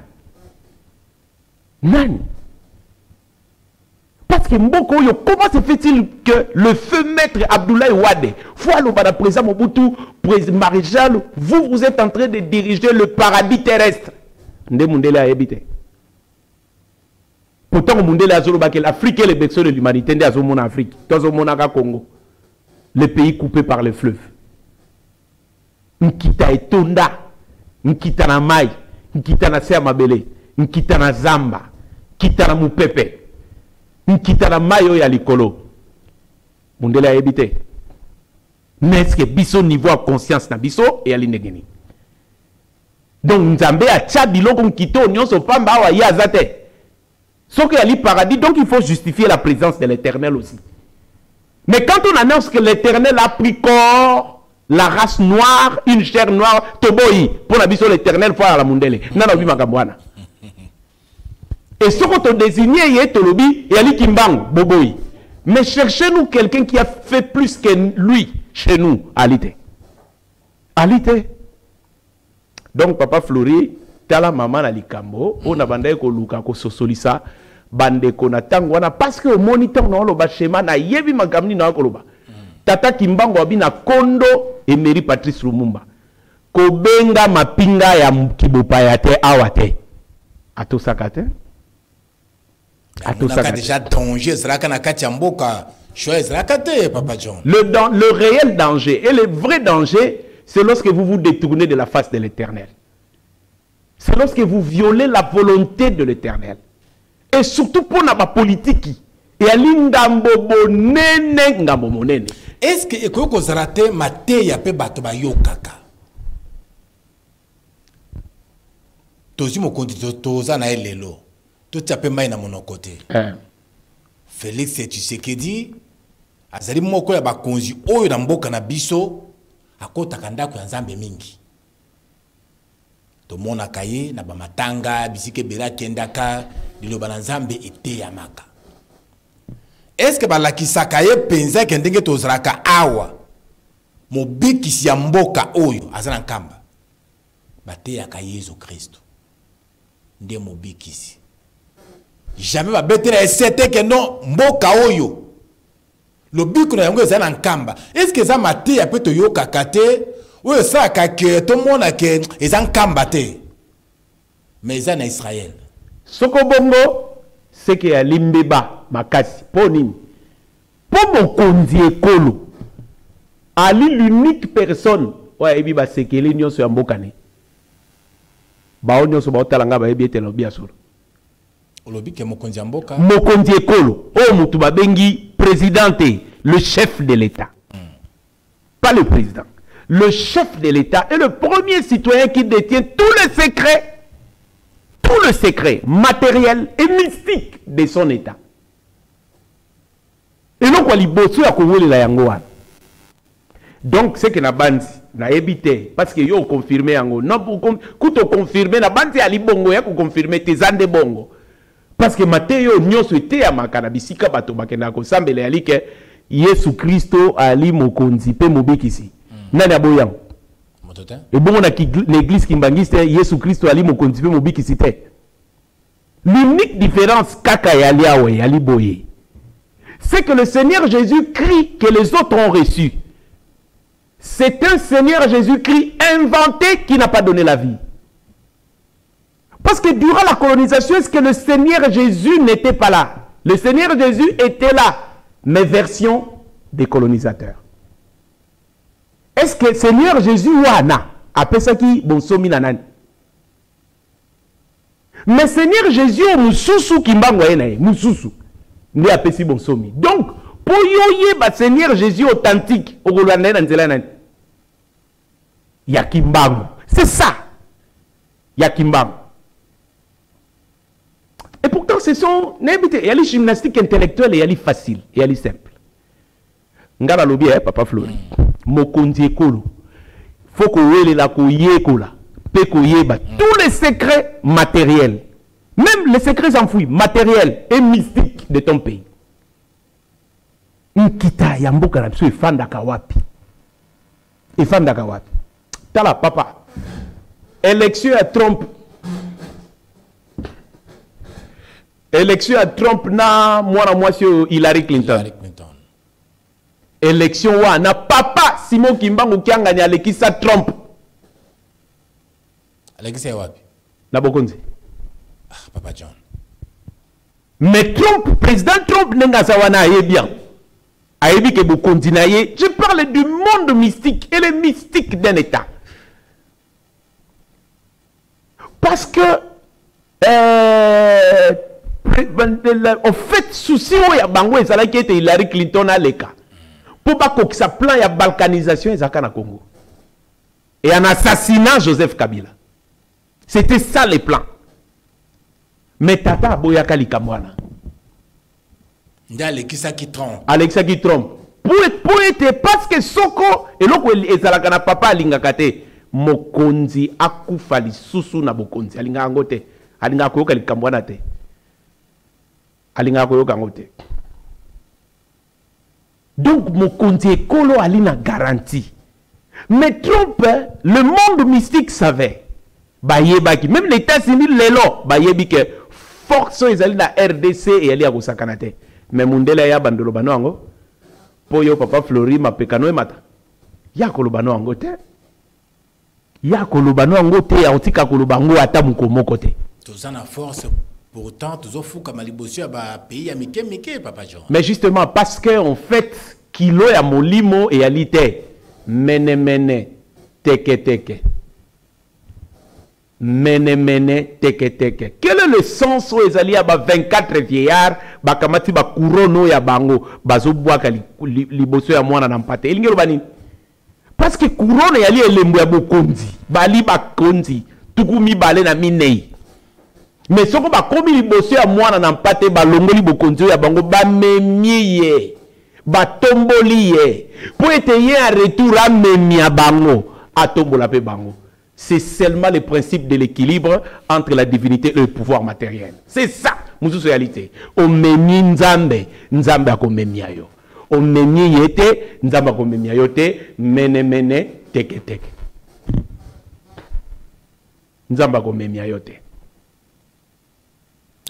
Speaker 2: parce que mboko oyo comment se fait-il que le feu maître Abdoulaye Wade fois le président Mobutu président maréchal vous êtes en train de diriger le paradis terrestre nde mundele ayebite pourtant mundele azoloba que l'Afrique est le berceau de l'humanité nde azomona Afrique tozomona ka Congo le pays coupé par le fleuve nkita etonda nkita na mai nkita na se mabele nkita na zamba nkita na mupepe nkita na mai oyo ya likolo mundele ayebite mais est-ce que biso niveau à conscience na biso et ali ndengeni donc nzambe atia biloko nkito nyonso pamba awa ya azate soki ali paradis donc il faut justifier la présence de l'Éternel aussi mais quand on annonce que l'Éternel a pris corps la race noire une chair noire toboyi pour la biso l'Éternel fois la mundele nana bi makambwana et ce qu'on te désigné y est tolobi et ali kimbango boboyi mais cherchez-nous quelqu'un qui a fait plus que lui chez nous alité donc papa Flori tala maman na likambo on a bandé ko luka ko sosolisa bande ko na tango wana parce que au moniteur na lo ba schéma na yebi makamni na ko loba tata kimbango abina kondo Emery Patrice Lumumba ko benga mapinga ya kibopa ya te awate atosakate
Speaker 1: déjà danger sera kana kati mboka choix rakate papa John
Speaker 2: le réel danger et le vrai danger c'est lorsque vous vous détournez de la face de l'Éternel. C'est lorsque vous violez la volonté de l'Éternel. Et surtout pour la politique. Et à l'indambo nene ngambo monene.
Speaker 1: Est-ce que eko zarate mate ya pe bato ba yokaka? Tozi mo kondi toza na elelo. To tape mai na monokote. Félix Tshisekedi azali moko ya ba konzi oyo na mboka na biso. Akota kandako ya nzambe mingi to mona kaye na bamatanga bisike bela kendaka liloba na nzambe ete ya maka est-ce que balakisa kaye penza ke ndenge tozraka awa mobikisi ya mboka oyo azana nkamba bate ya Yesu Kristo nde mobikisi jamais ba betela esete ke non mboka oyo le biko na yango ezana nkamba est-ce que ça mate ya peto yo kakate ou ça ka ke to mona ke ezan nkamba te mais ezana Israël
Speaker 2: soko bongo c'est que ya limbeba makasi ponini po mokonzi ekolo ali l'unique personne oya ebi ba sekeli nyonso ya mboka ne ba nyonso ba otalanga ba ebi etelo bia solo
Speaker 1: olobike mokonzi ya mboka
Speaker 2: mokonzi ekolo o mutu babengi présidente, le chef de l'État. Pas le président. Le chef de l'État est le premier citoyen qui détient tous les secrets matériels et mystiques de son État. Et donc, donc c'est que na bandi na ebité parce que yo confirmé yango non pour kuto confirmer na bandi ali bongo ya ko confirmer tes ande bongo. Parce que Matteo nyonso ete ya makana bisika bato bakenda ko sambele alike Yesu Kristo ali mokonzi pe mobikisi. Nani aboyam?
Speaker 1: Motota.
Speaker 2: Et bon on a l'église kimbangiste Yesu Kristo ali mokonzi pe mobikisi te. L'unique différence kaka ya liawe ali boye. C'est que le Seigneur Jésus-Christ que les autres ont reçu. C'est un Seigneur Jésus-Christ inventé qui n'a pas donné la vie. Parce que durant la colonisation, est-ce que le Seigneur Jésus n'était pas là? Le Seigneur Jésus était là, mais version des colonisateurs. Est-ce que le Seigneur Jésus wana appelle ça qui bonsomi nanani? Mais Seigneur Jésus mususu kimbangwa yenaye mususu ndi appelle bonsomi. Donc pour yoye ba Seigneur Jésus authentique okolanda na nzela nani? Ya kimbango. C'est ça. Ya kimbango. Et pourtant, ce sont il y a les gymnastiques intellectuelles et il y a les faciles, et il y a les simples. Ngala lobi papa Flori. Mokonzi ekolo. Faut que wele la ko yekola. Pekoyeba, tous les secrets matériels, même les secrets enfouis, matériels et mystiques de ton pays. Nkita yamboka na biso efandaka wapi? Efandaka wapi? Tala papa. Élection à Trump. Élection à Trump na moi sur Hillary Clinton. Élection wa na papa Simon Kimbangu kianga ni Alekisa Trump.
Speaker 1: Alekisa wapi?
Speaker 2: Na Bokonzi.
Speaker 1: Ah, Papa John.
Speaker 2: Mais Trump, président Trump nenga sawana bien. Ayebi ke Bokonzi na ye. Je parle du monde mystique et les mystiques d'un État. Parce que en fait, souci où il y a bango et ça qui était Hillary Clinton à l'écart. Pour pas que ça plan il y a balkanisation et ça na Congo. Et un assassinat Joseph Kabila. C'était ça les plans. Mais Tata Boyaka Likamwana.
Speaker 1: Alexia qui trompe.
Speaker 2: Alexia qui trompe. Pour être parce que Soko et l'autre et ça la papa Lingakate. Mokonzi akufa lisusu na Bokonzi alinga ngote alinga koyoka likambwana te alinga koyoka ngote. Donc Mokonzi ekolo alina garantie. Mais Trump, le monde mystique savait bayebaki même les États-Unis lelo bayebi que force ezali na RDC et ali akosakana te. Mais mundela ya bandolo banango poyo papa Flori mapekano emata ya kolobano ngo te. Ya kolobano angote ya otika kolobango ata mukomoko te.
Speaker 1: Tous en force pourtant tous au fou comme Alibosio ba pays ya mike Papa John.
Speaker 2: Mais justement parce que en fait kilo ya molimo et alite mene teke mene teke. Quel est le sens où ezali ya ba 24 vieillards ba kamati ba couronne ya bango bazo bwaka libosio ya mwana na mpate elingelo bani? Parce que couronne yali elembo ya Bokonzi bali bakonzi tukumi bale na minei. Mais soko bakomi liboso ya mwana na mpate balongoli Bokonzi ya bango bamemiye batomboli ye pour être ye en retour amemia bango atombola pe bango. C'est seulement le principe de l'équilibre entre la divinité et le pouvoir matériel. C'est ça, mususu réalité. O memi nzambe akomemia yo. O memi yete nzambe akomemia yo te mene teke. Nzambe akomemia yo te.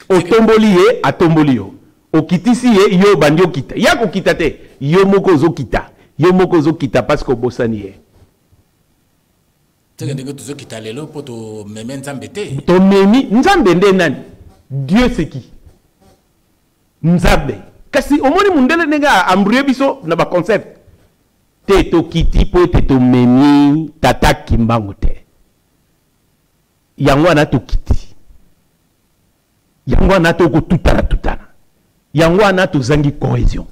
Speaker 2: O tomboli ye atomboli yo. O kitisi ye yo bandio kita. Ya ko kita te yo moko zo kita. Yo moko zo kita parce que bosani ye.
Speaker 1: To
Speaker 2: memi nzambe nde nani? Dieu c'est qui? Nzambe. Kasi omoni mundele nega ambrie biso na ba concept. Te to kiti po te to memi tata Kimbangu te. Yango na to kiti. Yango na to ko tutana. Yango na to zangi cohésion.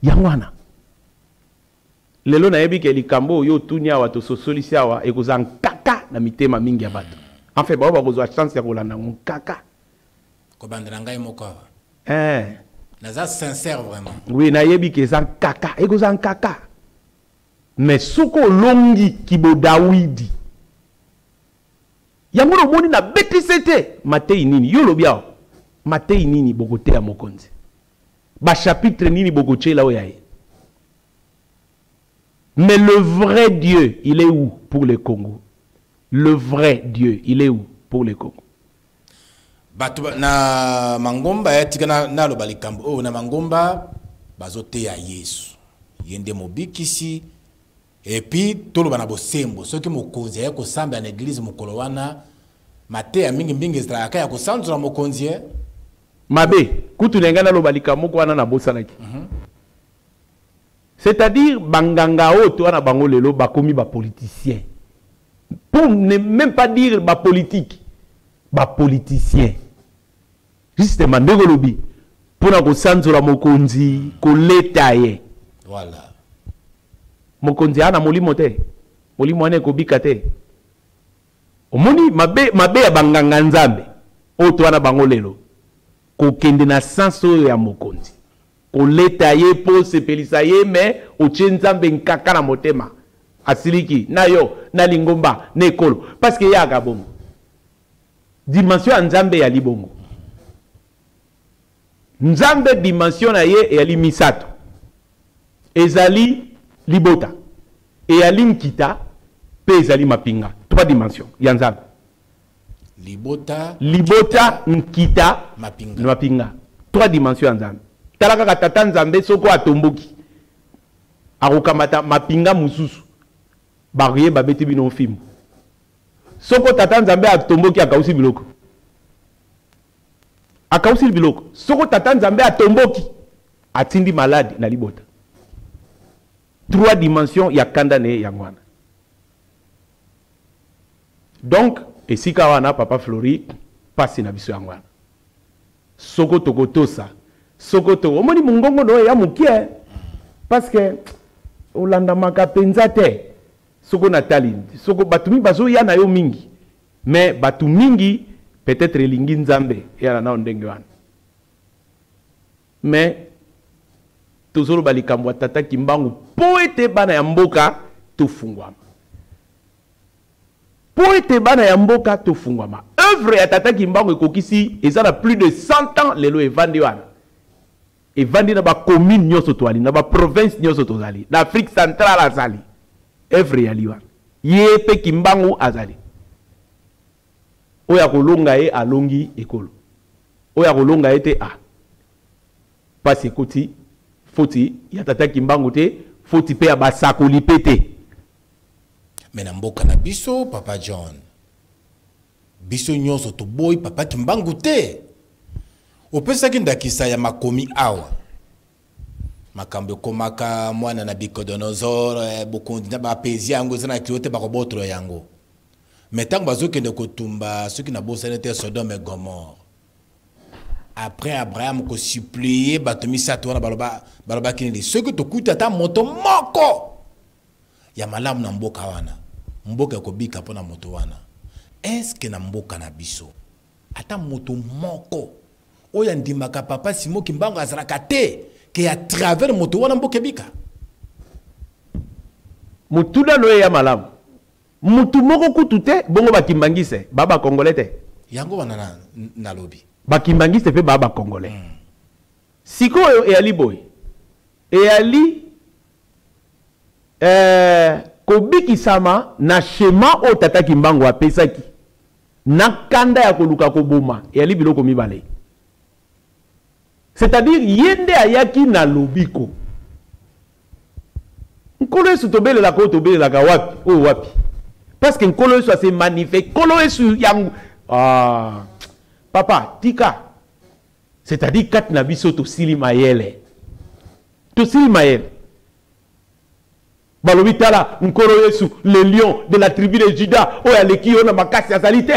Speaker 2: Yango na. Lelo na yebi ke likambo yo tunya wa to sosolisi awa ekozan kaka na mitema mingi ya bato. En fait ba kozwa chance ya kolanda kaka.
Speaker 1: Ko bandela ngai moko.
Speaker 2: Naza
Speaker 1: sincère vraiment.
Speaker 2: Oui, na yebi ke zan kaka, ekozan kaka. Mais soko longi kibo Dawidi. Yango no moni na betisete Matei nini yo lobia. Matei nini bokote ya mokonzi. Ba chapitre nini bokoche la oyaye. Mais le vrai Dieu, il est où pour le Congo? Le vrai Dieu, il est où pour le Congo?
Speaker 1: Na mangomba ya tika na lo balikambo. Oh, na mangomba bazote ya Yesu. Yende mobikisi. Et puis, tout le bana bosembo. Ce qui mokonzi ya kosamba na église mokolo wana. Mate ya mingi ezraka ya kosanzura mokonzi.
Speaker 2: Mabe, kutu nengana lo balikambo kwa na bosalaki. C'est-à-dire, banganga oto na bango lelo bakomi ba politicien. Pour ne même pas dire ba politique, ba politicien. Justement, ndeko lobi. Pour na ko sanzura mokonzi, ko leta ye.
Speaker 1: Voilà.
Speaker 2: Mokonzi ana molimo te. Molimo ane ko bikate. Omoni mabe ya banganga nzambe. Oto na bango lelo. Ko kende na sanso ya mokonzi. Ko leta ye po se pelisa ye mais o tshenzambe nkaka na motema asiliki na yo na lingomba na ekolo parce que ya bongo dimension ya nzambe ya libongo nzambe dimension na ye ya misato ezali libota et ezali nkita pe ezali mapinga 3 dimensions ya nzambe libota nkita mapinga 3 dimensions ya nzambe tala kaka tata nzambe soko atomboki akokamata mapinga mususu barie babeti bino film soko tata nzambe atomboki akausi biloko soko tata nzambe atomboki atindi malade na libota 3 dimensions ya kanda ne yangwana donc esika wana papa Flori pasi na biso yangwana soko tokotosa soko to omoni mungongo no ya mukie parce que olanda makapenza te soko natali soko batumi bazo ya na yo mingi mais batu mingi peut-être lingi nzambe ya na ndenge wana mais tozolo balikambo tata kimbangu poete bana ya mboka tofungwama œuvre ya tata kimbangu ekokisi ezala plus de 100 ans lelo evandi wana evandi na ba commune nyoso toali na ba province nyoso tozali na Afrique centrale azali œuvre ya liwa ye pe kimbangu azali oya kolonga ye alongi ekolo oya kolonga ye te pasi ekoti foti ya tata kimbangu te foti pe ya basakoli pe te
Speaker 1: mais na mboka na biso papa John biso nyonso to boy papa kimbangu te opesaki ndakisa ya makomi awa makambo komaka mwana na Bicodonosor bokondi na bapezi yango zana kiote bakobotro yango metango bazokende kotumba soki na bosana te Sodome et Gomorrhe après Abraham ko supplier batomi satwana baloba kineli soki to kuta ta moto moko ya malamu na mboka wana mboka ko bika pona moto wana est-ce que na mboka na biso ata moto moko oya ndimaka papa Simon Kimbangu azalaka te ke à travers moto wana mboka bika
Speaker 2: mutuna no ya malamu mutu moko kutute bongo bakimbangise baba congolais te
Speaker 1: yango wana na lobi
Speaker 2: bakimbangise pe baba congolais sikoyo eyali boy eyali kobikisama na shema o tata Kimbangu apesaki na kanda ya koluka koboma eyali biloko mibale c'est-à-dire yende ayaki na lobiko nkolo Yesu tobelela ko tobelela ka wapi o wapi parce que nkolo Yesu se manifeste nkolo Yesu yangu papa tika c'est-à-dire kat na biso to sili mayele balobi tala nkolo Yesu le lion de la tribu de Juda oya leki ona makasi azali te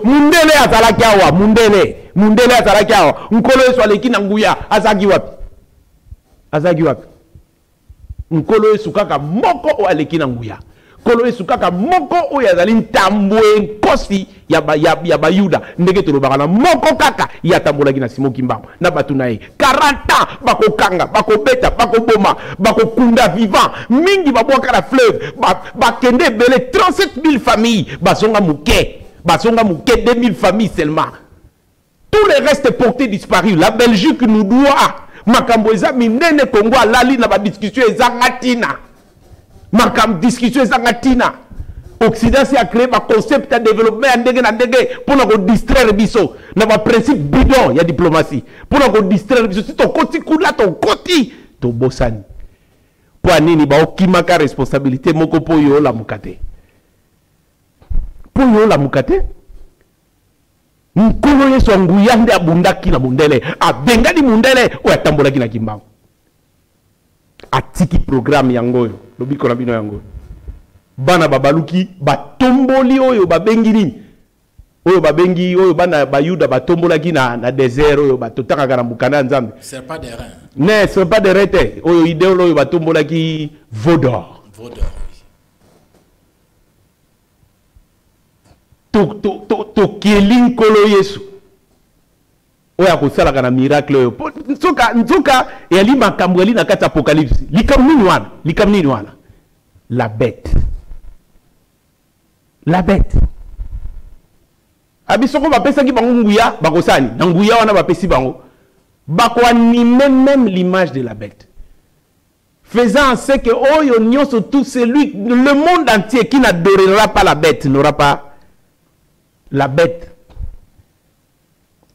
Speaker 2: mundele azalaki awa mundele azalaki awa nkolo Yesu aleki na nguya azaki wapi nkolo Yesu kaka moko o aleki na nguya nkolo Yesu kaka moko o yazali ntambwe nkosi ya bayuda ndenge tolobaka na moko kaka ya tambolaki na Simon Kimbangu na batu na ye 40 ans bakokanga bakobeta bakoboma bakokunda vivant mingi babwaka na fleuve bakende bele 37 000 familles bazonga muke 2000 familles seulement tout le reste porté disparu la Belgique nous doit makambo eza minene Congo alali na ba discussion ezangatina discussion ezangatina Occident a créé un concept de développement pour nous distraire biso na ba principe bidon ya diplomatie pour nous distraire biso si ton koti kula ton koti to bosani pour nini ba okimaka responsabilité moko po yo la mukate nkolo Yesu anguyande abundaki na mundele abengani mundele o atambolaki na Kimbangu atiki programme yangoyo lobiko na bino yangoyo bana babaluki batomboli oyo babengi nini oyo babengi oyo bana bayuda batombolaki na désert oyo batotaka na mukanda nzambe
Speaker 1: c'est pas des reins
Speaker 2: ne c'est pas des reins oyo idéolo oyo batombolaki vaudor to kelin kolo Yesu oya kosalaka na miracle oyo nzoka yali makambo yali na kati apocalypse likamnini wana la bête La bête. Abisoko va pesa ki bango nguya, bakosani. Nguya wana va pesi bango. Bako animer même l'image de la bête. Faisant en sorte que oh surtout celui, le monde entier qui n'adorera pas la bête n'aura pas la bête.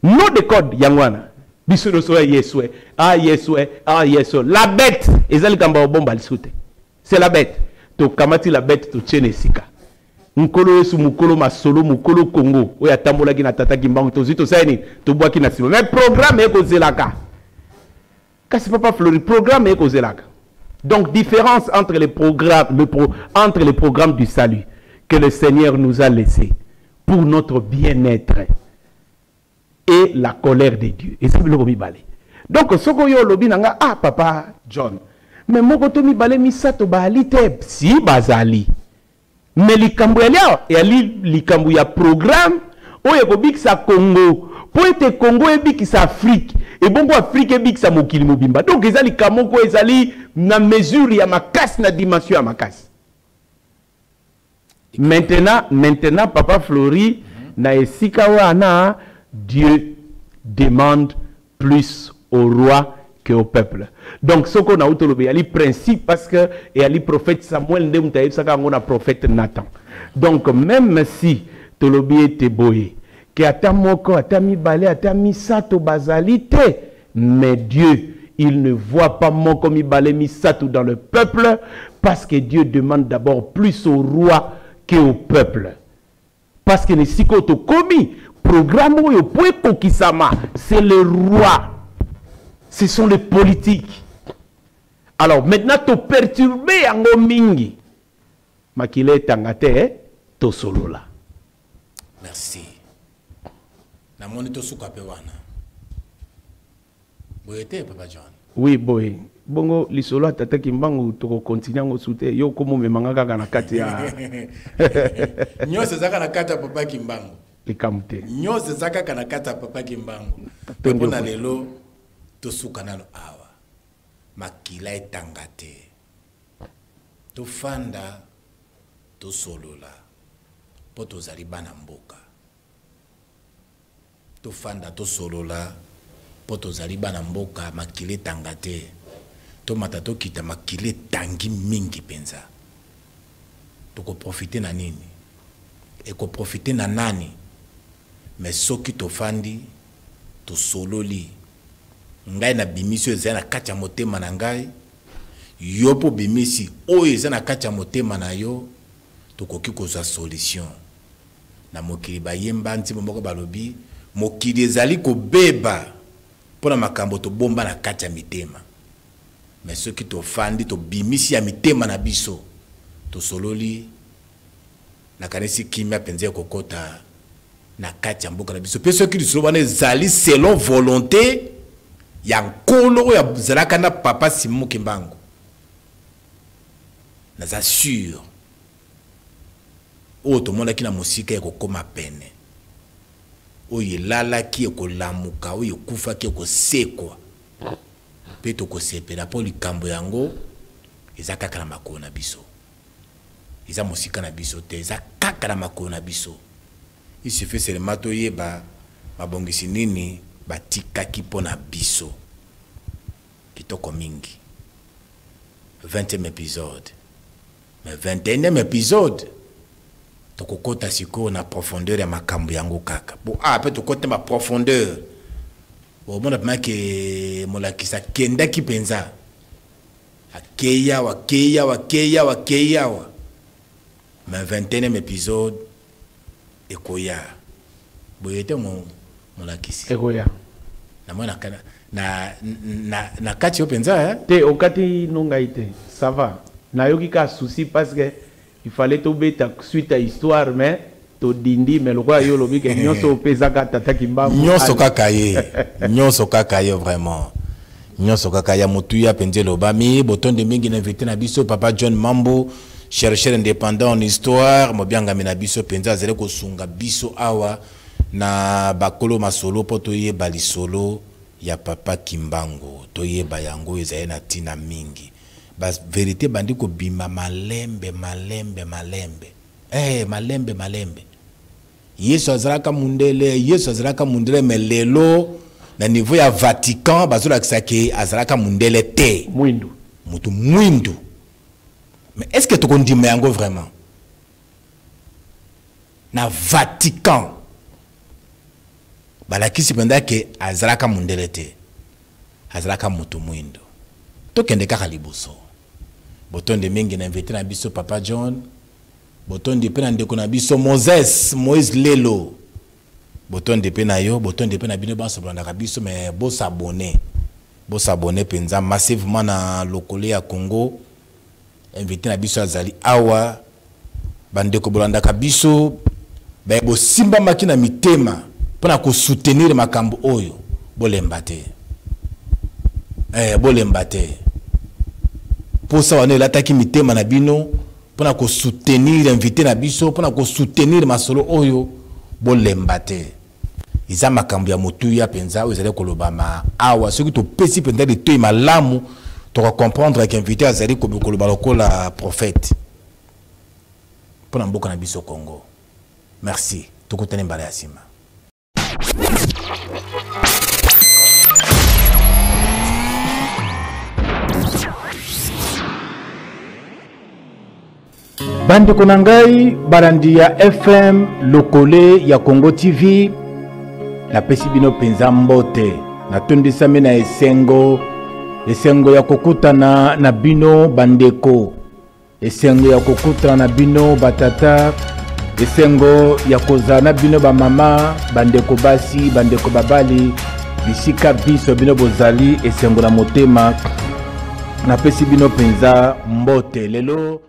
Speaker 2: Nos décodes yangwana. Biso so yeswe. Ah yeswe, ah yeswe. La bête, ezali kamba bomba lisute. C'est la bête. To kamati la bête to tchene sika. Mukolo yesu mukolo masolo mukolo Congo. Oya tambola ki na tata kimbango to zito saini to bois ki na sima. Mais programme eko zelaka. Kasi papa Flori programme eko zelaka. Donc différence entre les programmes entre les programmes du salut que le Seigneur nous a laissés pour notre bien-être et la colère de Dieu. Et c'est le mi balé. Donc soko yo lobi nanga ah papa John. Mais moko to mi balé misato bali te si bazali. Mais likambu ya likambu ya programme oyo ekobikisa Congo po ete Congo ebikisa Afrique et bongo Afrique ebikisa mokili mobimba. Donc ezali kamoko ezali na mesure ya makasi na dimension ya makasi. Maintenant papa Flori na esika wana Dieu demande plus au roi que au peuple. Donc ce qu'on a autorisé, il y a le principe parce que il y a le prophète Samuel, il y a le prophète Nathan. Donc même si Tolobi était boyé, que atamoko, atami balé, atami sato bazalité, mais Dieu, il ne voit pas mon comme balé misato dans le peuple parce que Dieu demande d'abord plus au roi que au peuple. Parce que les sikoto commis programme où c'est le roi. Ce sont les politiques. Alors maintenant, tu perturbé en mingi. Makile tangate, to solo là.
Speaker 1: Merci. Na moni to suka pe wana. Boyete papa John.
Speaker 2: Oui boy. Bongo lisolo tata kimbangu to continuer ngo soute yo komo me manga kaka na kati ya.
Speaker 1: Nyose zaka na kati ya papa kimbangu.
Speaker 2: Likamute.
Speaker 1: Nyose zaka kana kati ya papa kimbangu. Pepo na lelo to suka nano awa. Makila etangate. To fanda to solola. Poto zaliba na mboka. To fanda to solola. Poto zaliba na mboka makile etangate. To matato kita makile tangi mingi penza. To ko profiter na nini? E ko profiter na nani? Mais soki to fandi to sololi. Ngai na bimisio eza na kati ya motema na ngai. Yo po bimisi oyo eza na kati ya motema na yo. To koki kozwa solution. Na mokili bayemba nti moko balobi mokili ezali ko beba pona makambo to bomba na kati ya mitema. Mais ceux qui to fandi to bimisi ya mitema na biso to sololi na kanisi kimia penze kokota na kati ya mboka na biso pe ceux qui disolo bana ezali selon volonté ya nkolo ya zalaka na papa Simon Kimbangu na za sûr o to mona kina musika ya kokoma pene o yelala ki ekolamuka o yekufa ki ekosekwa peto ko sepela po likambo yango eza kaka na makolo na biso eza musika na biso te eza kaka na makolo na biso il suffit seulement to yeba mabongisi nini batikaki po na biso kitoko mingi 20e épisode mais 21e épisode tokokota siko na profondeur ya makambo yango kaka bo pe tokota ma profondeur bon mona pema ke molakisa kenda ki penza akeya mais 21e épisode ekoya boyete molakisi
Speaker 2: ekoya
Speaker 1: na mona kana na kati yo penza
Speaker 2: te okati nonga ite ça va na yoki ka souci parce que il fallait to beta suite à histoire mais to dindi mais le roi yo lobi ke nyonso pezaka tata Kimbangu
Speaker 1: nyonso kaka ye vraiment nyonso kaka ya mutu ya penze loba mi botonde mingi na invité na biso papa John Mambo chercheur indépendant en histoire mo bianga na biso penza zele ko sunga biso awa na bakolo masolo poto ye balisolo ya papa Kimbangu to ye bayango ezaye na tina mingi bas vérité bandi ko bima malembe malembe malembe Yesu azalaka mundele mais lelo na niveau ya Vatican bazola kisake azalaka mundele te
Speaker 2: mwindu
Speaker 1: mutu mwindu. Mais est-ce que tu connais yango vraiment na Vatican balakisi penda ke azalaka mundele te azalaka mutu mwindu tokende kaka liboso botonde mingi na invité na biso Papa John botonde pe na ndeko na biso Moïse Lelo botonde pe na yo botonde pe na bino banso blanda biso mais bo s'abonner penza massivement na lokole ya Congo invité na biso azali awa bandeko blanda biso ba bo simba makina mitema pona ko soutenir makambo oyo bolemba te posa wane lataki mitema na bino pona ko soutenir invité na biso pona ko soutenir masolo oyo bolemba te iza makambo ya motu ya penza oyo ezali kolobama awa soki to pesi penza de to malamu to comprendre que invité azali koloba lokola prophète pona mboka na biso Congo. Merci tokutane mbala ya sima.
Speaker 2: Bande konangai barandi ya FM lokole ya Congo TV na pesi bino penza mbote na tondisa mena esengo ya kokutana na bino bandeko, esengo ya kokutana na bino batata, esengo ya kozala na bino ba mama bandeko basi bandeko babali bisika biso bino bozali esengo na motema na pesi bino penza mbote lelo